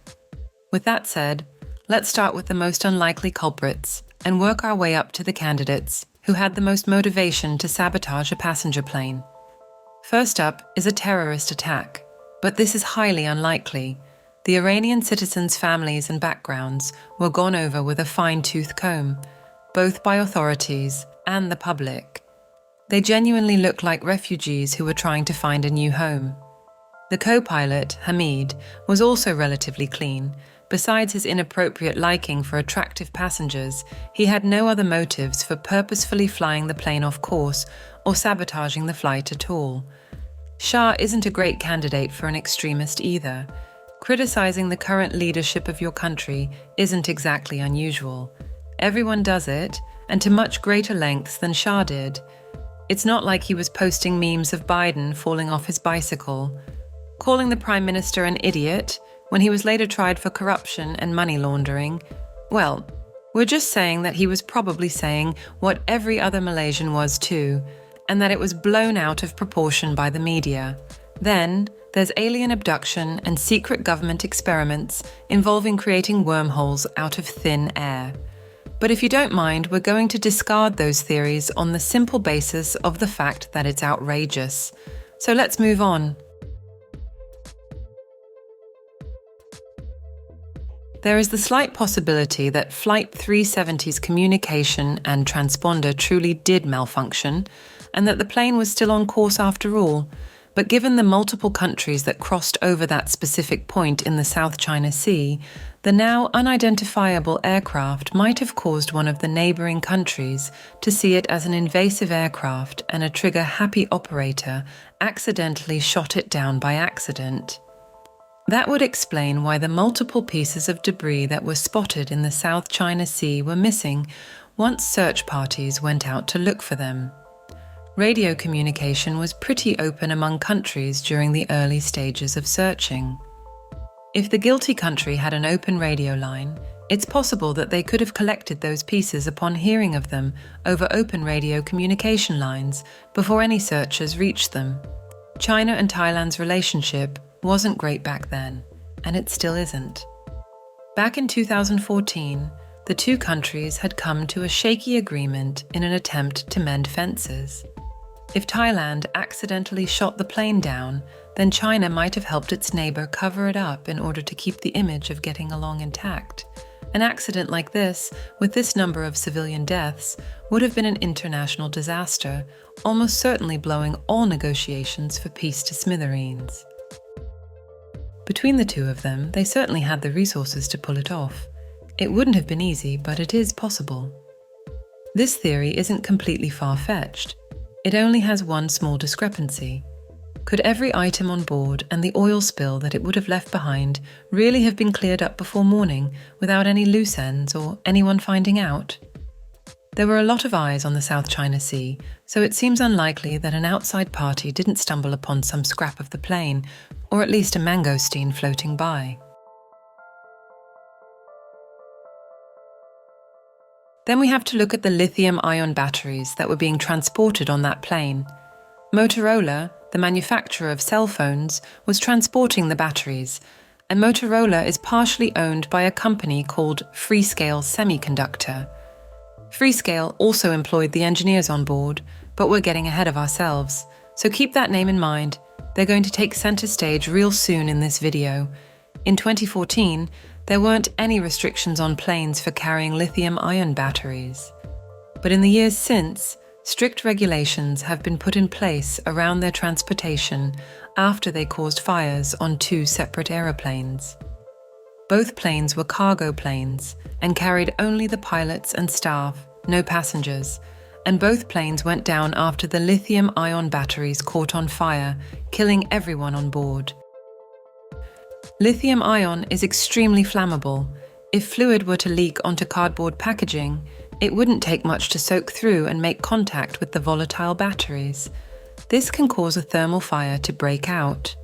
With that said, let's start with the most unlikely culprits and work our way up to the candidates who had the most motivation to sabotage a passenger plane. First up is a terrorist attack. But this is highly unlikely. The Iranian citizens' families and backgrounds were gone over with a fine-tooth comb, both by authorities and the public. They genuinely look like refugees who were trying to find a new home. The co-pilot, Ahmad, was also relatively clean. Besides his inappropriate liking for attractive passengers, he had no other motives for purposefully flying the plane off course or sabotaging the flight at all. Shah isn't a great candidate for an extremist either. Criticizing the current leadership of your country isn't exactly unusual. Everyone does it, and to much greater lengths than Shah did. It's not like he was posting memes of Biden falling off his bicycle, calling the Prime Minister an idiot when he was later tried for corruption and money laundering. Well, we're just saying that he was probably saying what every other Malaysian was too, and that it was blown out of proportion by the media. Then, there's alien abduction and secret government experiments involving creating wormholes out of thin air. But if you don't mind, we're going to discard those theories on the simple basis of the fact that it's outrageous. So let's move on. There is the slight possibility that Flight 370's communication and transponder truly did malfunction, and that the plane was still on course after all. But given the multiple countries that crossed over that specific point in the South China Sea, the now unidentifiable aircraft might have caused one of the neighbouring countries to see it as an invasive aircraft, and a trigger-happy operator accidentally shot it down by accident. That would explain why the multiple pieces of debris that were spotted in the South China Sea were missing once search parties went out to look for them. Radio communication was pretty open among countries during the early stages of searching. If the guilty country had an open radio line, it's possible that they could have collected those pieces upon hearing of them over open radio communication lines before any searchers reached them. China and Thailand's relationship wasn't great back then, and it still isn't. Back in 2014, the two countries had come to a shaky agreement in an attempt to mend fences. If Thailand accidentally shot the plane down, then China might have helped its neighbour cover it up in order to keep the image of getting along intact. An accident like this, with this number of civilian deaths, would have been an international disaster, almost certainly blowing all negotiations for peace to smithereens. Between the two of them, they certainly had the resources to pull it off. It wouldn't have been easy, but it is possible. This theory isn't completely far-fetched. It only has one small discrepancy. Could every item on board and the oil spill that it would have left behind really have been cleared up before morning without any loose ends or anyone finding out? There were a lot of eyes on the South China Sea, so it seems unlikely that an outside party didn't stumble upon some scrap of the plane, or at least a mangosteen floating by. Then we have to look at the lithium-ion batteries that were being transported on that plane. Motorola, the manufacturer of cell phones, was transporting the batteries, and Motorola is partially owned by a company called Freescale Semiconductor. Freescale also employed the engineers on board, but we're getting ahead of ourselves, so keep that name in mind. They're going to take center stage real soon in this video. In 2014, there weren't any restrictions on planes for carrying lithium-ion batteries. But in the years since, strict regulations have been put in place around their transportation after they caused fires on 2 separate aeroplanes. Both planes were cargo planes and carried only the pilots and staff, no passengers, and both planes went down after the lithium-ion batteries caught on fire, killing everyone on board. Lithium-ion is extremely flammable. If fluid were to leak onto cardboard packaging, it wouldn't take much to soak through and make contact with the volatile batteries. This can cause a thermal fire to break out.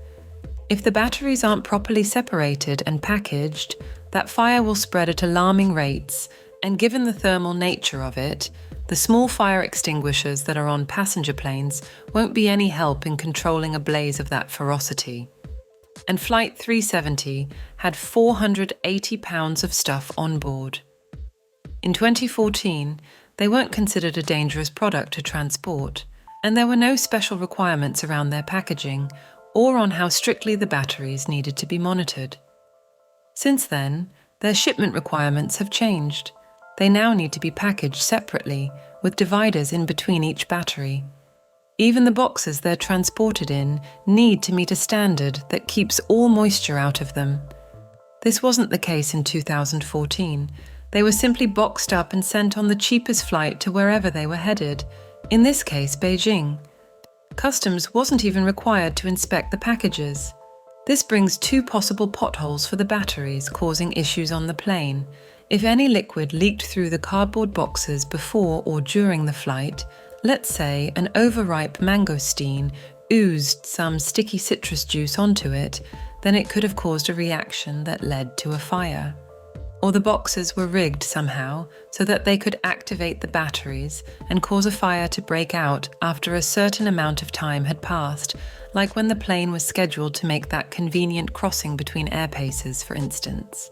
If the batteries aren't properly separated and packaged, that fire will spread at alarming rates, and given the thermal nature of it, the small fire extinguishers that are on passenger planes won't be any help in controlling a blaze of that ferocity. And Flight 370 had 480 pounds of stuff on board. In 2014, they weren't considered a dangerous product to transport, and there were no special requirements around their packaging or on how strictly the batteries needed to be monitored. Since then, their shipment requirements have changed. They now need to be packaged separately, with dividers in between each battery. Even the boxes they're transported in need to meet a standard that keeps all moisture out of them. This wasn't the case in 2014. They were simply boxed up and sent on the cheapest flight to wherever they were headed, in this case Beijing. Customs wasn't even required to inspect the packages. This brings 2 possible potholes for the batteries, causing issues on the plane. If any liquid leaked through the cardboard boxes before or during the flight, let's say an overripe mangosteen oozed some sticky citrus juice onto it, then it could have caused a reaction that led to a fire. Or the boxes were rigged somehow so that they could activate the batteries and cause a fire to break out after a certain amount of time had passed, like when the plane was scheduled to make that convenient crossing between air paces, for instance.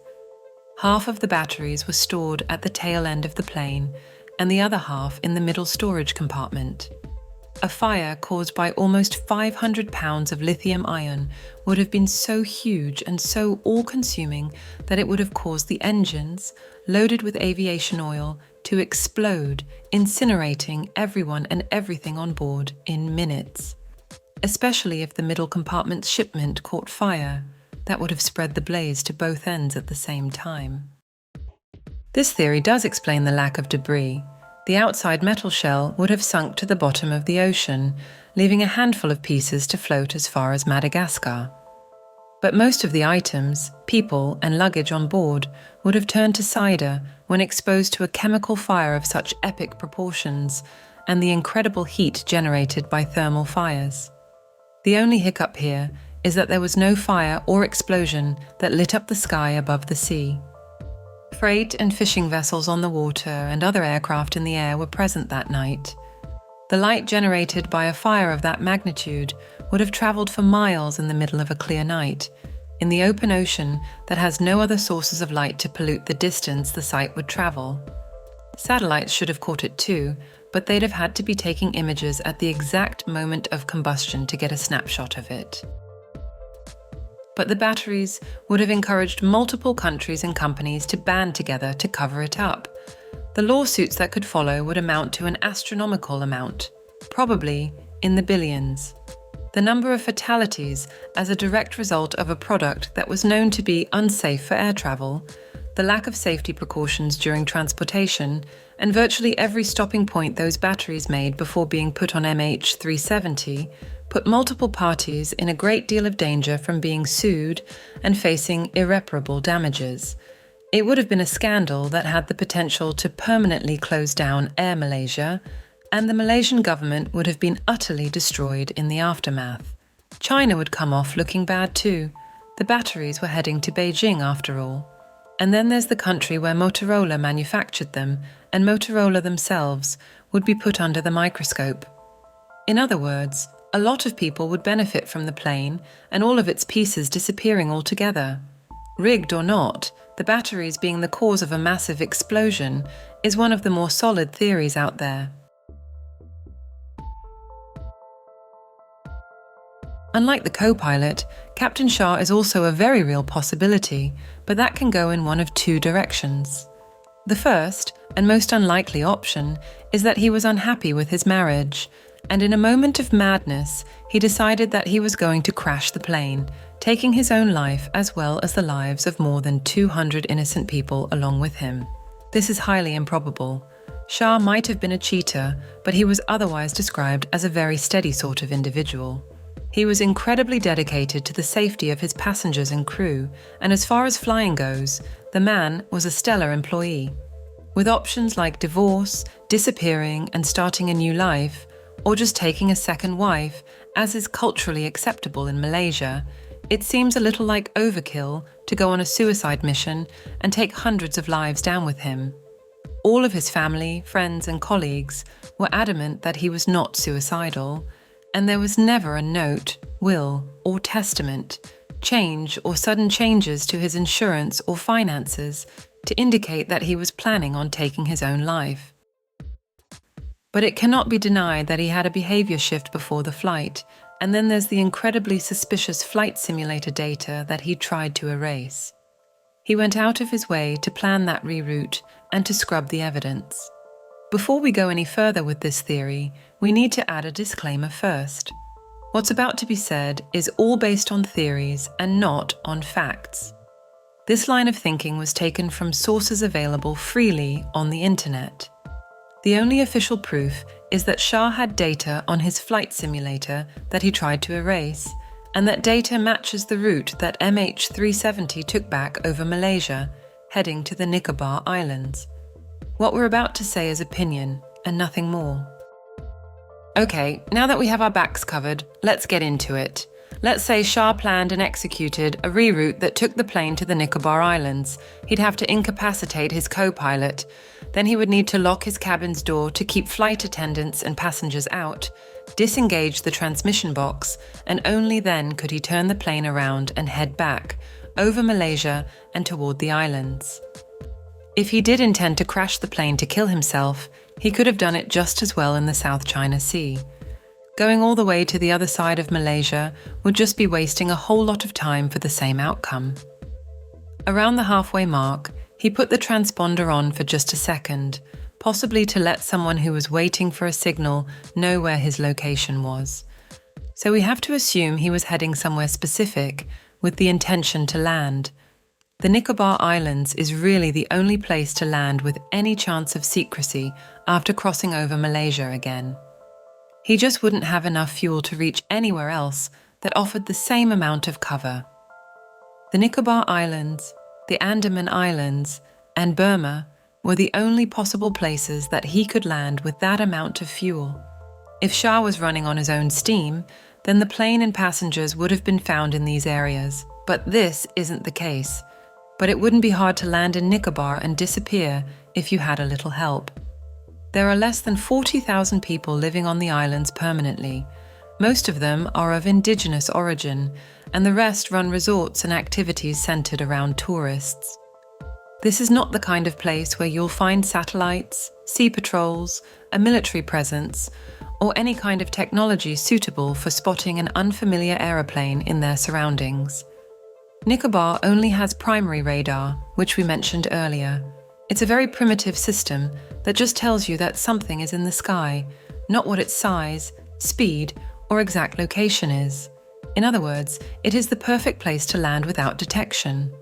Half of the batteries were stored at the tail end of the plane, and the other half in the middle storage compartment. A fire caused by almost 500 pounds of lithium-ion would have been so huge and so all-consuming that it would have caused the engines, loaded with aviation oil, to explode, incinerating everyone and everything on board in minutes. Especially if the middle compartment's shipment caught fire, that would have spread the blaze to both ends at the same time. This theory does explain the lack of debris. The outside metal shell would have sunk to the bottom of the ocean, leaving a handful of pieces to float as far as Madagascar. But most of the items, people, and luggage on board would have turned to cider when exposed to a chemical fire of such epic proportions and the incredible heat generated by thermal fires. The only hiccup here is that there was no fire or explosion that lit up the sky above the sea. Freight and fishing vessels on the water and other aircraft in the air were present that night. The light generated by a fire of that magnitude would have travelled for miles in the middle of a clear night, in the open ocean that has no other sources of light to pollute the distance the sight would travel. Satellites should have caught it too, but they'd have had to be taking images at the exact moment of combustion to get a snapshot of it. But the batteries would have encouraged multiple countries and companies to band together to cover it up. The lawsuits that could follow would amount to an astronomical amount, probably in the billions. The number of fatalities as a direct result of a product that was known to be unsafe for air travel, the lack of safety precautions during transportation, and virtually every stopping point those batteries made before being put on MH370 put multiple parties in a great deal of danger from being sued and facing irreparable damages. It would have been a scandal that had the potential to permanently close down Air Malaysia, and the Malaysian government would have been utterly destroyed in the aftermath. China would come off looking bad too. The batteries were heading to Beijing after all. And then there's the country where Motorola manufactured them, and Motorola themselves would be put under the microscope. In other words, a lot of people would benefit from the plane and all of its pieces disappearing altogether. Rigged or not, the batteries being the cause of a massive explosion is one of the more solid theories out there. Unlike the co-pilot, Captain Shah is also a very real possibility, but that can go in one of two directions. The first, and most unlikely option, is that he was unhappy with his marriage, and in a moment of madness, he decided that he was going to crash the plane, taking his own life as well as the lives of more than 200 innocent people along with him. This is highly improbable. Shah might have been a cheater, but he was otherwise described as a very steady sort of individual. He was incredibly dedicated to the safety of his passengers and crew, and as far as flying goes, the man was a stellar employee. With options like divorce, disappearing and starting a new life, or just taking a second wife, as is culturally acceptable in Malaysia, it seems a little like overkill to go on a suicide mission and take hundreds of lives down with him. All of his family, friends and colleagues were adamant that he was not suicidal, and there was never a note, will or testament, change or sudden changes to his insurance or finances to indicate that he was planning on taking his own life. But it cannot be denied that he had a behavior shift before the flight, and then there's the incredibly suspicious flight simulator data that he tried to erase. He went out of his way to plan that reroute and to scrub the evidence. Before we go any further with this theory, we need to add a disclaimer first. What's about to be said is all based on theories and not on facts. This line of thinking was taken from sources available freely on the internet. The only official proof is that Shah had data on his flight simulator that he tried to erase, and that data matches the route that MH370 took back over Malaysia, heading to the Nicobar Islands. What we're about to say is opinion, and nothing more. Okay, now that we have our backs covered, let's get into it. Let's say Shah planned and executed a reroute that took the plane to the Nicobar Islands. He'd have to incapacitate his co-pilot. Then he would need to lock his cabin's door to keep flight attendants and passengers out, disengage the transmission box, and only then could he turn the plane around and head back, over Malaysia and toward the islands. If he did intend to crash the plane to kill himself, he could have done it just as well in the South China Sea. Going all the way to the other side of Malaysia would just be wasting a whole lot of time for the same outcome. Around the halfway mark, he put the transponder on for just a second, possibly to let someone who was waiting for a signal know where his location was. So we have to assume he was heading somewhere specific with the intention to land. The Nicobar Islands is really the only place to land with any chance of secrecy after crossing over Malaysia again. He just wouldn't have enough fuel to reach anywhere else that offered the same amount of cover. The Nicobar Islands, the Andaman Islands, and Burma were the only possible places that he could land with that amount of fuel. If Shah was running on his own steam, then the plane and passengers would have been found in these areas, but this isn't the case. But it wouldn't be hard to land in Nicobar and disappear if you had a little help. There are less than 40,000 people living on the islands permanently. Most of them are of indigenous origin, and the rest run resorts and activities centered around tourists. This is not the kind of place where you'll find satellites, sea patrols, a military presence, or any kind of technology suitable for spotting an unfamiliar aeroplane in their surroundings. Nicobar only has primary radar, which we mentioned earlier. It's a very primitive system that just tells you that something is in the sky, not what its size, speed, or exact location is. In other words, it is the perfect place to land without detection.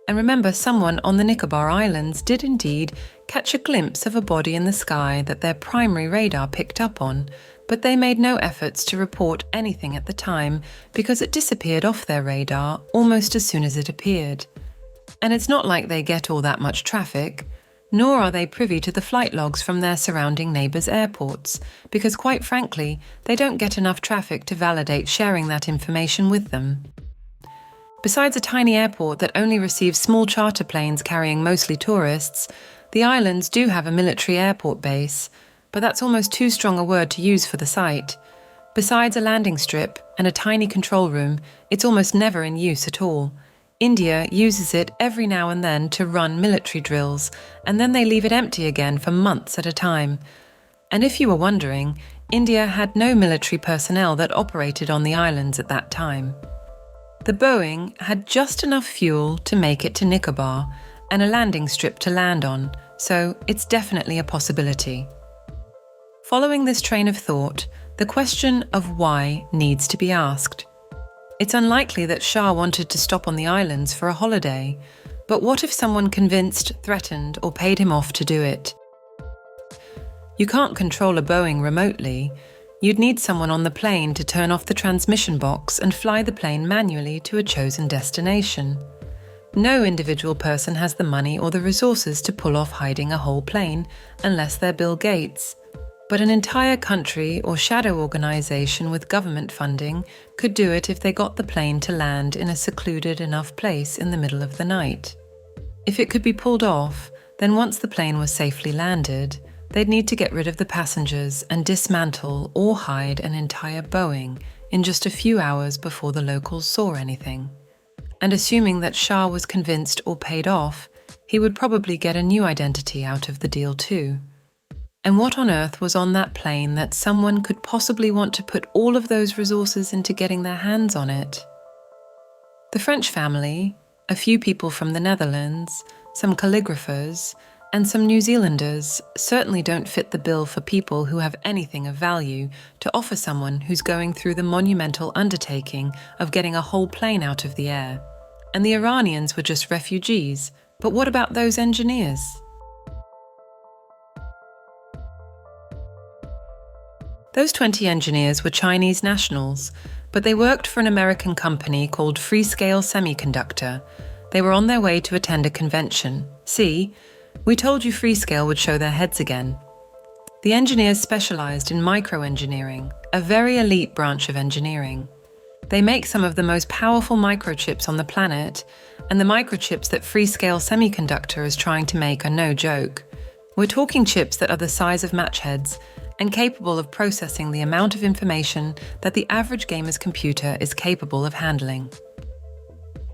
And remember, someone on the Nicobar Islands did indeed catch a glimpse of a body in the sky that their primary radar picked up on, but they made no efforts to report anything at the time because it disappeared off their radar almost as soon as it appeared. And it's not like they get all that much traffic, nor are they privy to the flight logs from their surrounding neighbours' airports, because quite frankly, they don't get enough traffic to validate sharing that information with them. Besides a tiny airport that only receives small charter planes carrying mostly tourists, the islands do have a military airport base, but that's almost too strong a word to use for the site. Besides a landing strip and a tiny control room, it's almost never in use at all. India uses it every now and then to run military drills, and then they leave it empty again for months at a time. And if you were wondering, India had no military personnel that operated on the islands at that time. The Boeing had just enough fuel to make it to Nicobar and a landing strip to land on, so it's definitely a possibility. Following this train of thought, the question of why needs to be asked. It's unlikely that Shah wanted to stop on the islands for a holiday, but what if someone convinced, threatened, or paid him off to do it? You can't control a Boeing remotely. You'd need someone on the plane to turn off the transmission box and fly the plane manually to a chosen destination. No individual person has the money or the resources to pull off hiding a whole plane, unless they're Bill Gates. But an entire country or shadow organisation with government funding could do it if they got the plane to land in a secluded enough place in the middle of the night. If it could be pulled off, then once the plane was safely landed, they'd need to get rid of the passengers and dismantle or hide an entire Boeing in just a few hours before the locals saw anything. And assuming that Shah was convinced or paid off, he would probably get a new identity out of the deal too. And what on earth was on that plane that someone could possibly want to put all of those resources into getting their hands on it? The French family, a few people from the Netherlands, some calligraphers, and some New Zealanders certainly don't fit the bill for people who have anything of value to offer someone who's going through the monumental undertaking of getting a whole plane out of the air. And the Iranians were just refugees, but what about those engineers? Those 20 engineers were Chinese nationals, but they worked for an American company called Freescale Semiconductor. They were on their way to attend a convention. See, we told you Freescale would show their heads again. The engineers specialised in microengineering, a very elite branch of engineering. They make some of the most powerful microchips on the planet, and the microchips that Freescale Semiconductor is trying to make are no joke. We're talking chips that are the size of match heads and capable of processing the amount of information that the average gamer's computer is capable of handling.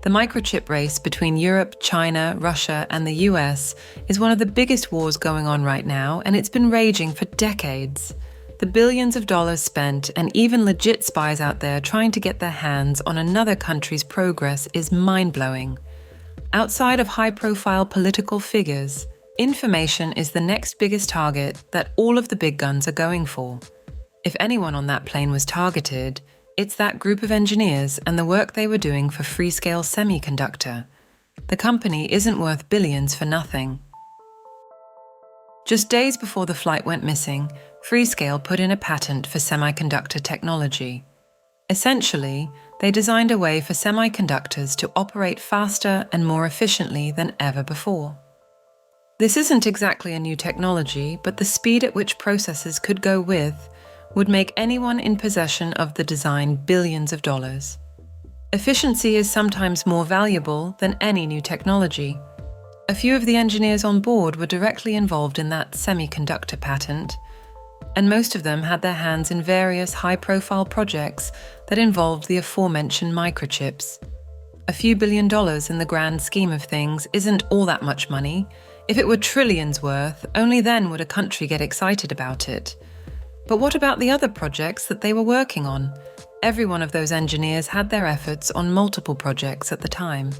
The microchip race between Europe, China, Russia, and the US is one of the biggest wars going on right now, and it's been raging for decades. The billions of dollars spent, and even legit spies out there trying to get their hands on another country's progress is mind-blowing. Outside of high-profile political figures, information is the next biggest target that all of the big guns are going for. If anyone on that plane was targeted, it's that group of engineers and the work they were doing for Freescale Semiconductor. The company isn't worth billions for nothing. Just days before the flight went missing, Freescale put in a patent for semiconductor technology. Essentially, they designed a way for semiconductors to operate faster and more efficiently than ever before. This isn't exactly a new technology, but the speed at which processors could go with would make anyone in possession of the design billions of dollars. Efficiency is sometimes more valuable than any new technology. A few of the engineers on board were directly involved in that semiconductor patent, and most of them had their hands in various high-profile projects that involved the aforementioned microchips. A few $1 billion in the grand scheme of things isn't all that much money. If it were trillions worth, only then would a country get excited about it. But what about the other projects that they were working on? Every one of those engineers had their efforts on multiple projects at the time.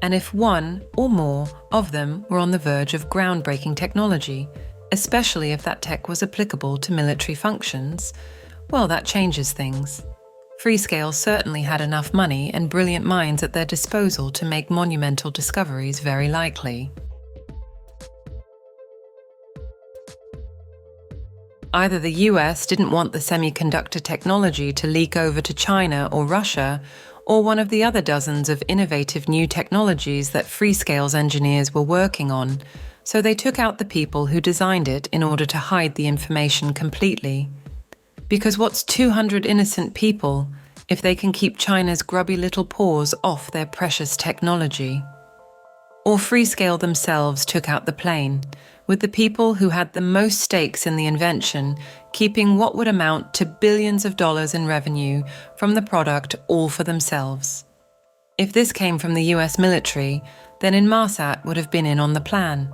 And if one or more of them were on the verge of groundbreaking technology, especially if that tech was applicable to military functions, well, that changes things. Freescale certainly had enough money and brilliant minds at their disposal to make monumental discoveries very likely. Either the US didn't want the semiconductor technology to leak over to China or Russia, or one of the other dozens of innovative new technologies that Freescale's engineers were working on, so they took out the people who designed it in order to hide the information completely. Because what's 200 innocent people if they can keep China's grubby little paws off their precious technology? Or Freescale themselves took out the plane, with the people who had the most stakes in the invention keeping what would amount to billions of dollars in revenue from the product all for themselves. If this came from the US military, then Inmarsat would have been in on the plan.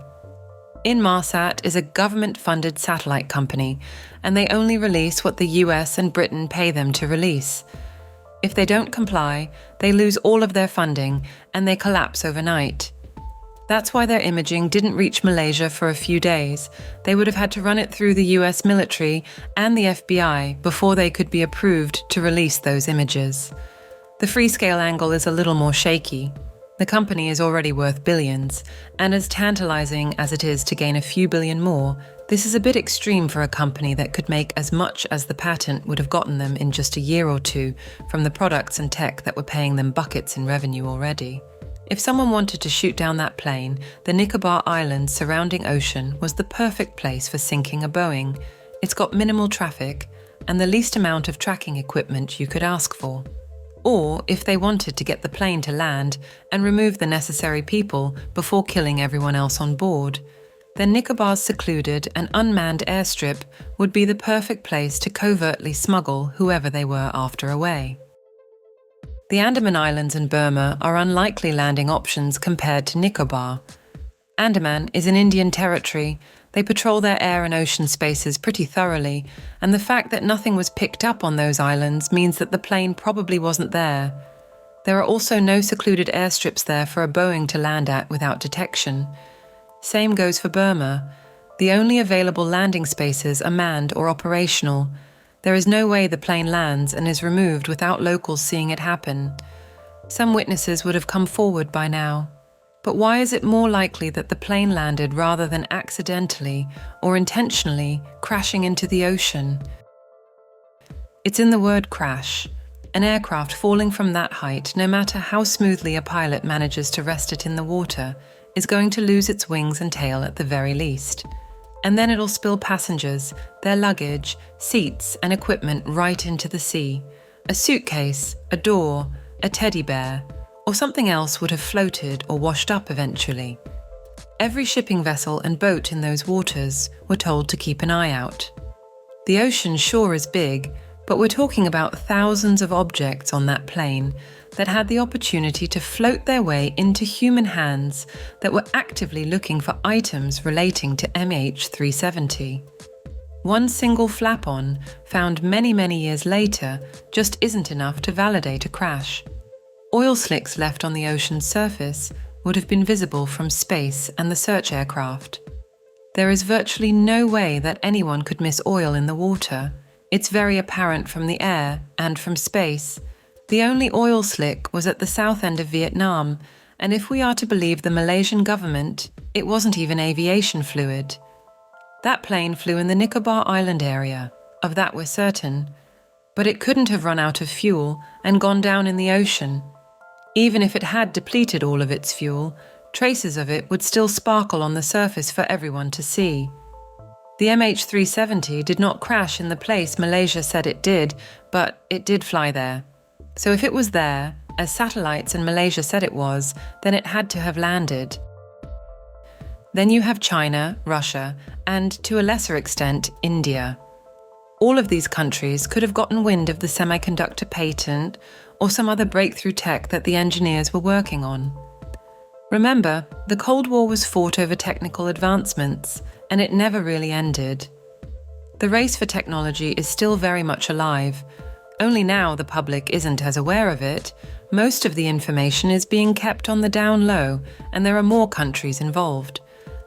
Inmarsat is a government-funded satellite company, and they only release what the US and Britain pay them to release. If they don't comply, they lose all of their funding and they collapse overnight. That's why their imaging didn't reach Malaysia for a few days. They would have had to run it through the US military and the FBI before they could be approved to release those images. The Freescale angle is a little more shaky. The company is already worth billions, and as tantalizing as it is to gain a few billion more, this is a bit extreme for a company that could make as much as the patent would have gotten them in just a year or two from the products and tech that were paying them buckets in revenue already. If someone wanted to shoot down that plane, the Nicobar Islands surrounding ocean was the perfect place for sinking a Boeing. It's got minimal traffic and the least amount of tracking equipment you could ask for. Or if they wanted to get the plane to land and remove the necessary people before killing everyone else on board, then Nicobar's secluded and unmanned airstrip would be the perfect place to covertly smuggle whoever they were after away. The Andaman Islands and Burma are unlikely landing options compared to Nicobar. Andaman is in Indian territory. They patrol their air and ocean spaces pretty thoroughly, and the fact that nothing was picked up on those islands means that the plane probably wasn't there. There are also no secluded airstrips there for a Boeing to land at without detection. Same goes for Burma. The only available landing spaces are manned or operational. There is no way the plane lands and is removed without locals seeing it happen. Some witnesses would have come forward by now. But why is it more likely that the plane landed rather than accidentally or intentionally crashing into the ocean? It's in the word crash. An aircraft falling from that height, no matter how smoothly a pilot manages to rest it in the water, is going to lose its wings and tail at the very least. And then it'll spill passengers, their luggage, seats and equipment right into the sea. A suitcase, a door, a teddy bear, or something else would have floated or washed up eventually. Every shipping vessel and boat in those waters were told to keep an eye out. The ocean sure is big, but we're talking about thousands of objects on that plane that had the opportunity to float their way into human hands that were actively looking for items relating to MH370. One single flap-on, found many, many years later, just isn't enough to validate a crash. Oil slicks left on the ocean's surface would have been visible from space and the search aircraft. There is virtually no way that anyone could miss oil in the water. It's very apparent from the air and from space. The only oil slick was at the south end of Vietnam, and if we are to believe the Malaysian government, it wasn't even aviation fluid. That plane flew in the Nicobar Island area, of that we're certain, but it couldn't have run out of fuel and gone down in the ocean. Even if it had depleted all of its fuel, traces of it would still sparkle on the surface for everyone to see. The MH370 did not crash in the place Malaysia said it did, but it did fly there. So if it was there, as satellites and Malaysia said it was, then it had to have landed. Then you have China, Russia, and to a lesser extent, India. All of these countries could have gotten wind of the semiconductor patent or some other breakthrough tech that the engineers were working on. Remember, the Cold War was fought over technical advancements, and it never really ended. The race for technology is still very much alive. Only now the public isn't as aware of it. Most of the information is being kept on the down low, and there are more countries involved.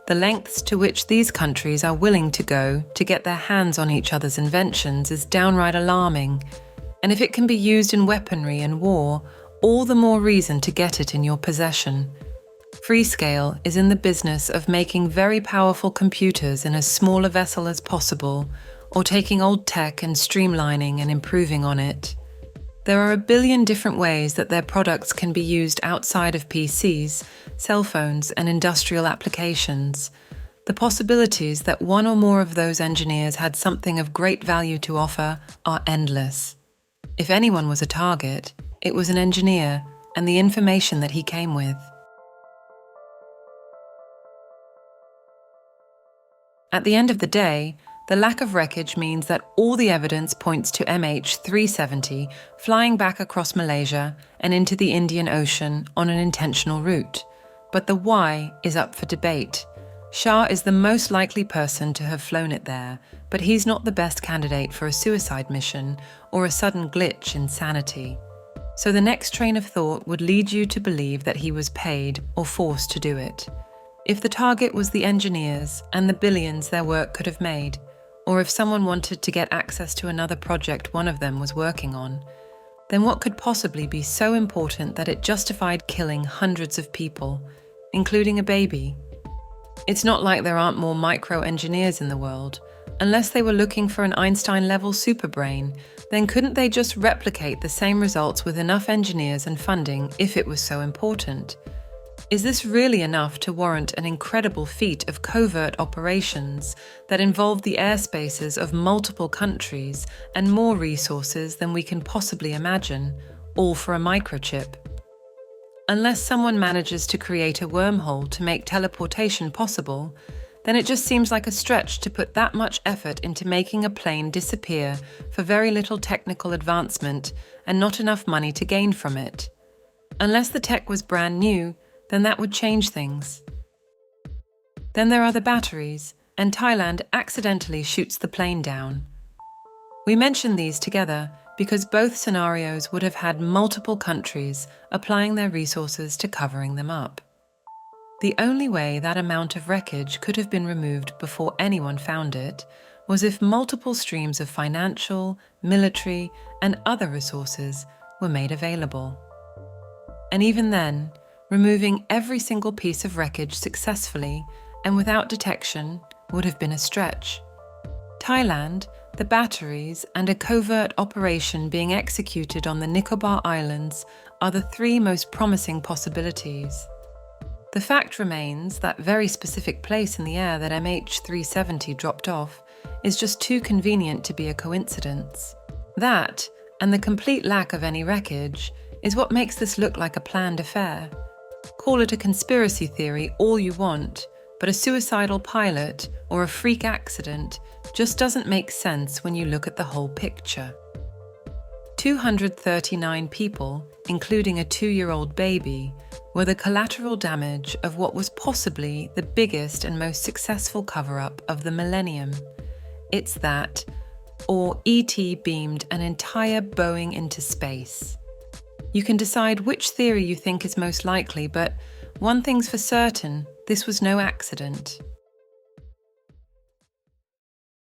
The lengths to which these countries are willing to go to get their hands on each other's inventions is downright alarming. And if it can be used in weaponry and war, all the more reason to get it in your possession. Freescale is in the business of making very powerful computers in as small a vessel as possible, or taking old tech and streamlining and improving on it. There are a billion different ways that their products can be used outside of PCs, cell phones, and industrial applications. The possibilities that one or more of those engineers had something of great value to offer are endless. If anyone was a target, it was an engineer and the information that he came with. At the end of the day, the lack of wreckage means that all the evidence points to MH370 flying back across Malaysia and into the Indian Ocean on an intentional route. But the why is up for debate. Shah is the most likely person to have flown it there, but he's not the best candidate for a suicide mission or a sudden glitch in sanity. So the next train of thought would lead you to believe that he was paid or forced to do it. If the target was the engineers and the billions their work could have made, or if someone wanted to get access to another project one of them was working on, then what could possibly be so important that it justified killing hundreds of people, including a baby? It's not like there aren't more micro-engineers in the world. Unless they were looking for an Einstein-level superbrain, then couldn't they just replicate the same results with enough engineers and funding if it was so important? Is this really enough to warrant an incredible feat of covert operations that involve the airspaces of multiple countries and more resources than we can possibly imagine, all for a microchip? Unless someone manages to create a wormhole to make teleportation possible, then it just seems like a stretch to put that much effort into making a plane disappear for very little technical advancement and not enough money to gain from it. Unless the tech was brand new, then that would change things. Then there are the batteries, and Thailand accidentally shoots the plane down. We mention these together because both scenarios would have had multiple countries applying their resources to covering them up. The only way that amount of wreckage could have been removed before anyone found it was if multiple streams of financial, military, and other resources were made available. And even then, removing every single piece of wreckage successfully and without detection would have been a stretch. Thailand, the batteries, and a covert operation being executed on the Nicobar Islands are the three most promising possibilities. The fact remains that very specific place in the air that MH370 dropped off is just too convenient to be a coincidence. That, and the complete lack of any wreckage, is what makes this look like a planned affair. Call it a conspiracy theory all you want, but a suicidal pilot or a freak accident just doesn't make sense when you look at the whole picture. 239 people, including a 2-year-old baby, were the collateral damage of what was possibly the biggest and most successful cover-up of the millennium. It's that, or ET beamed an entire Boeing into space. You can decide which theory you think is most likely, but one thing's for certain, this was no accident.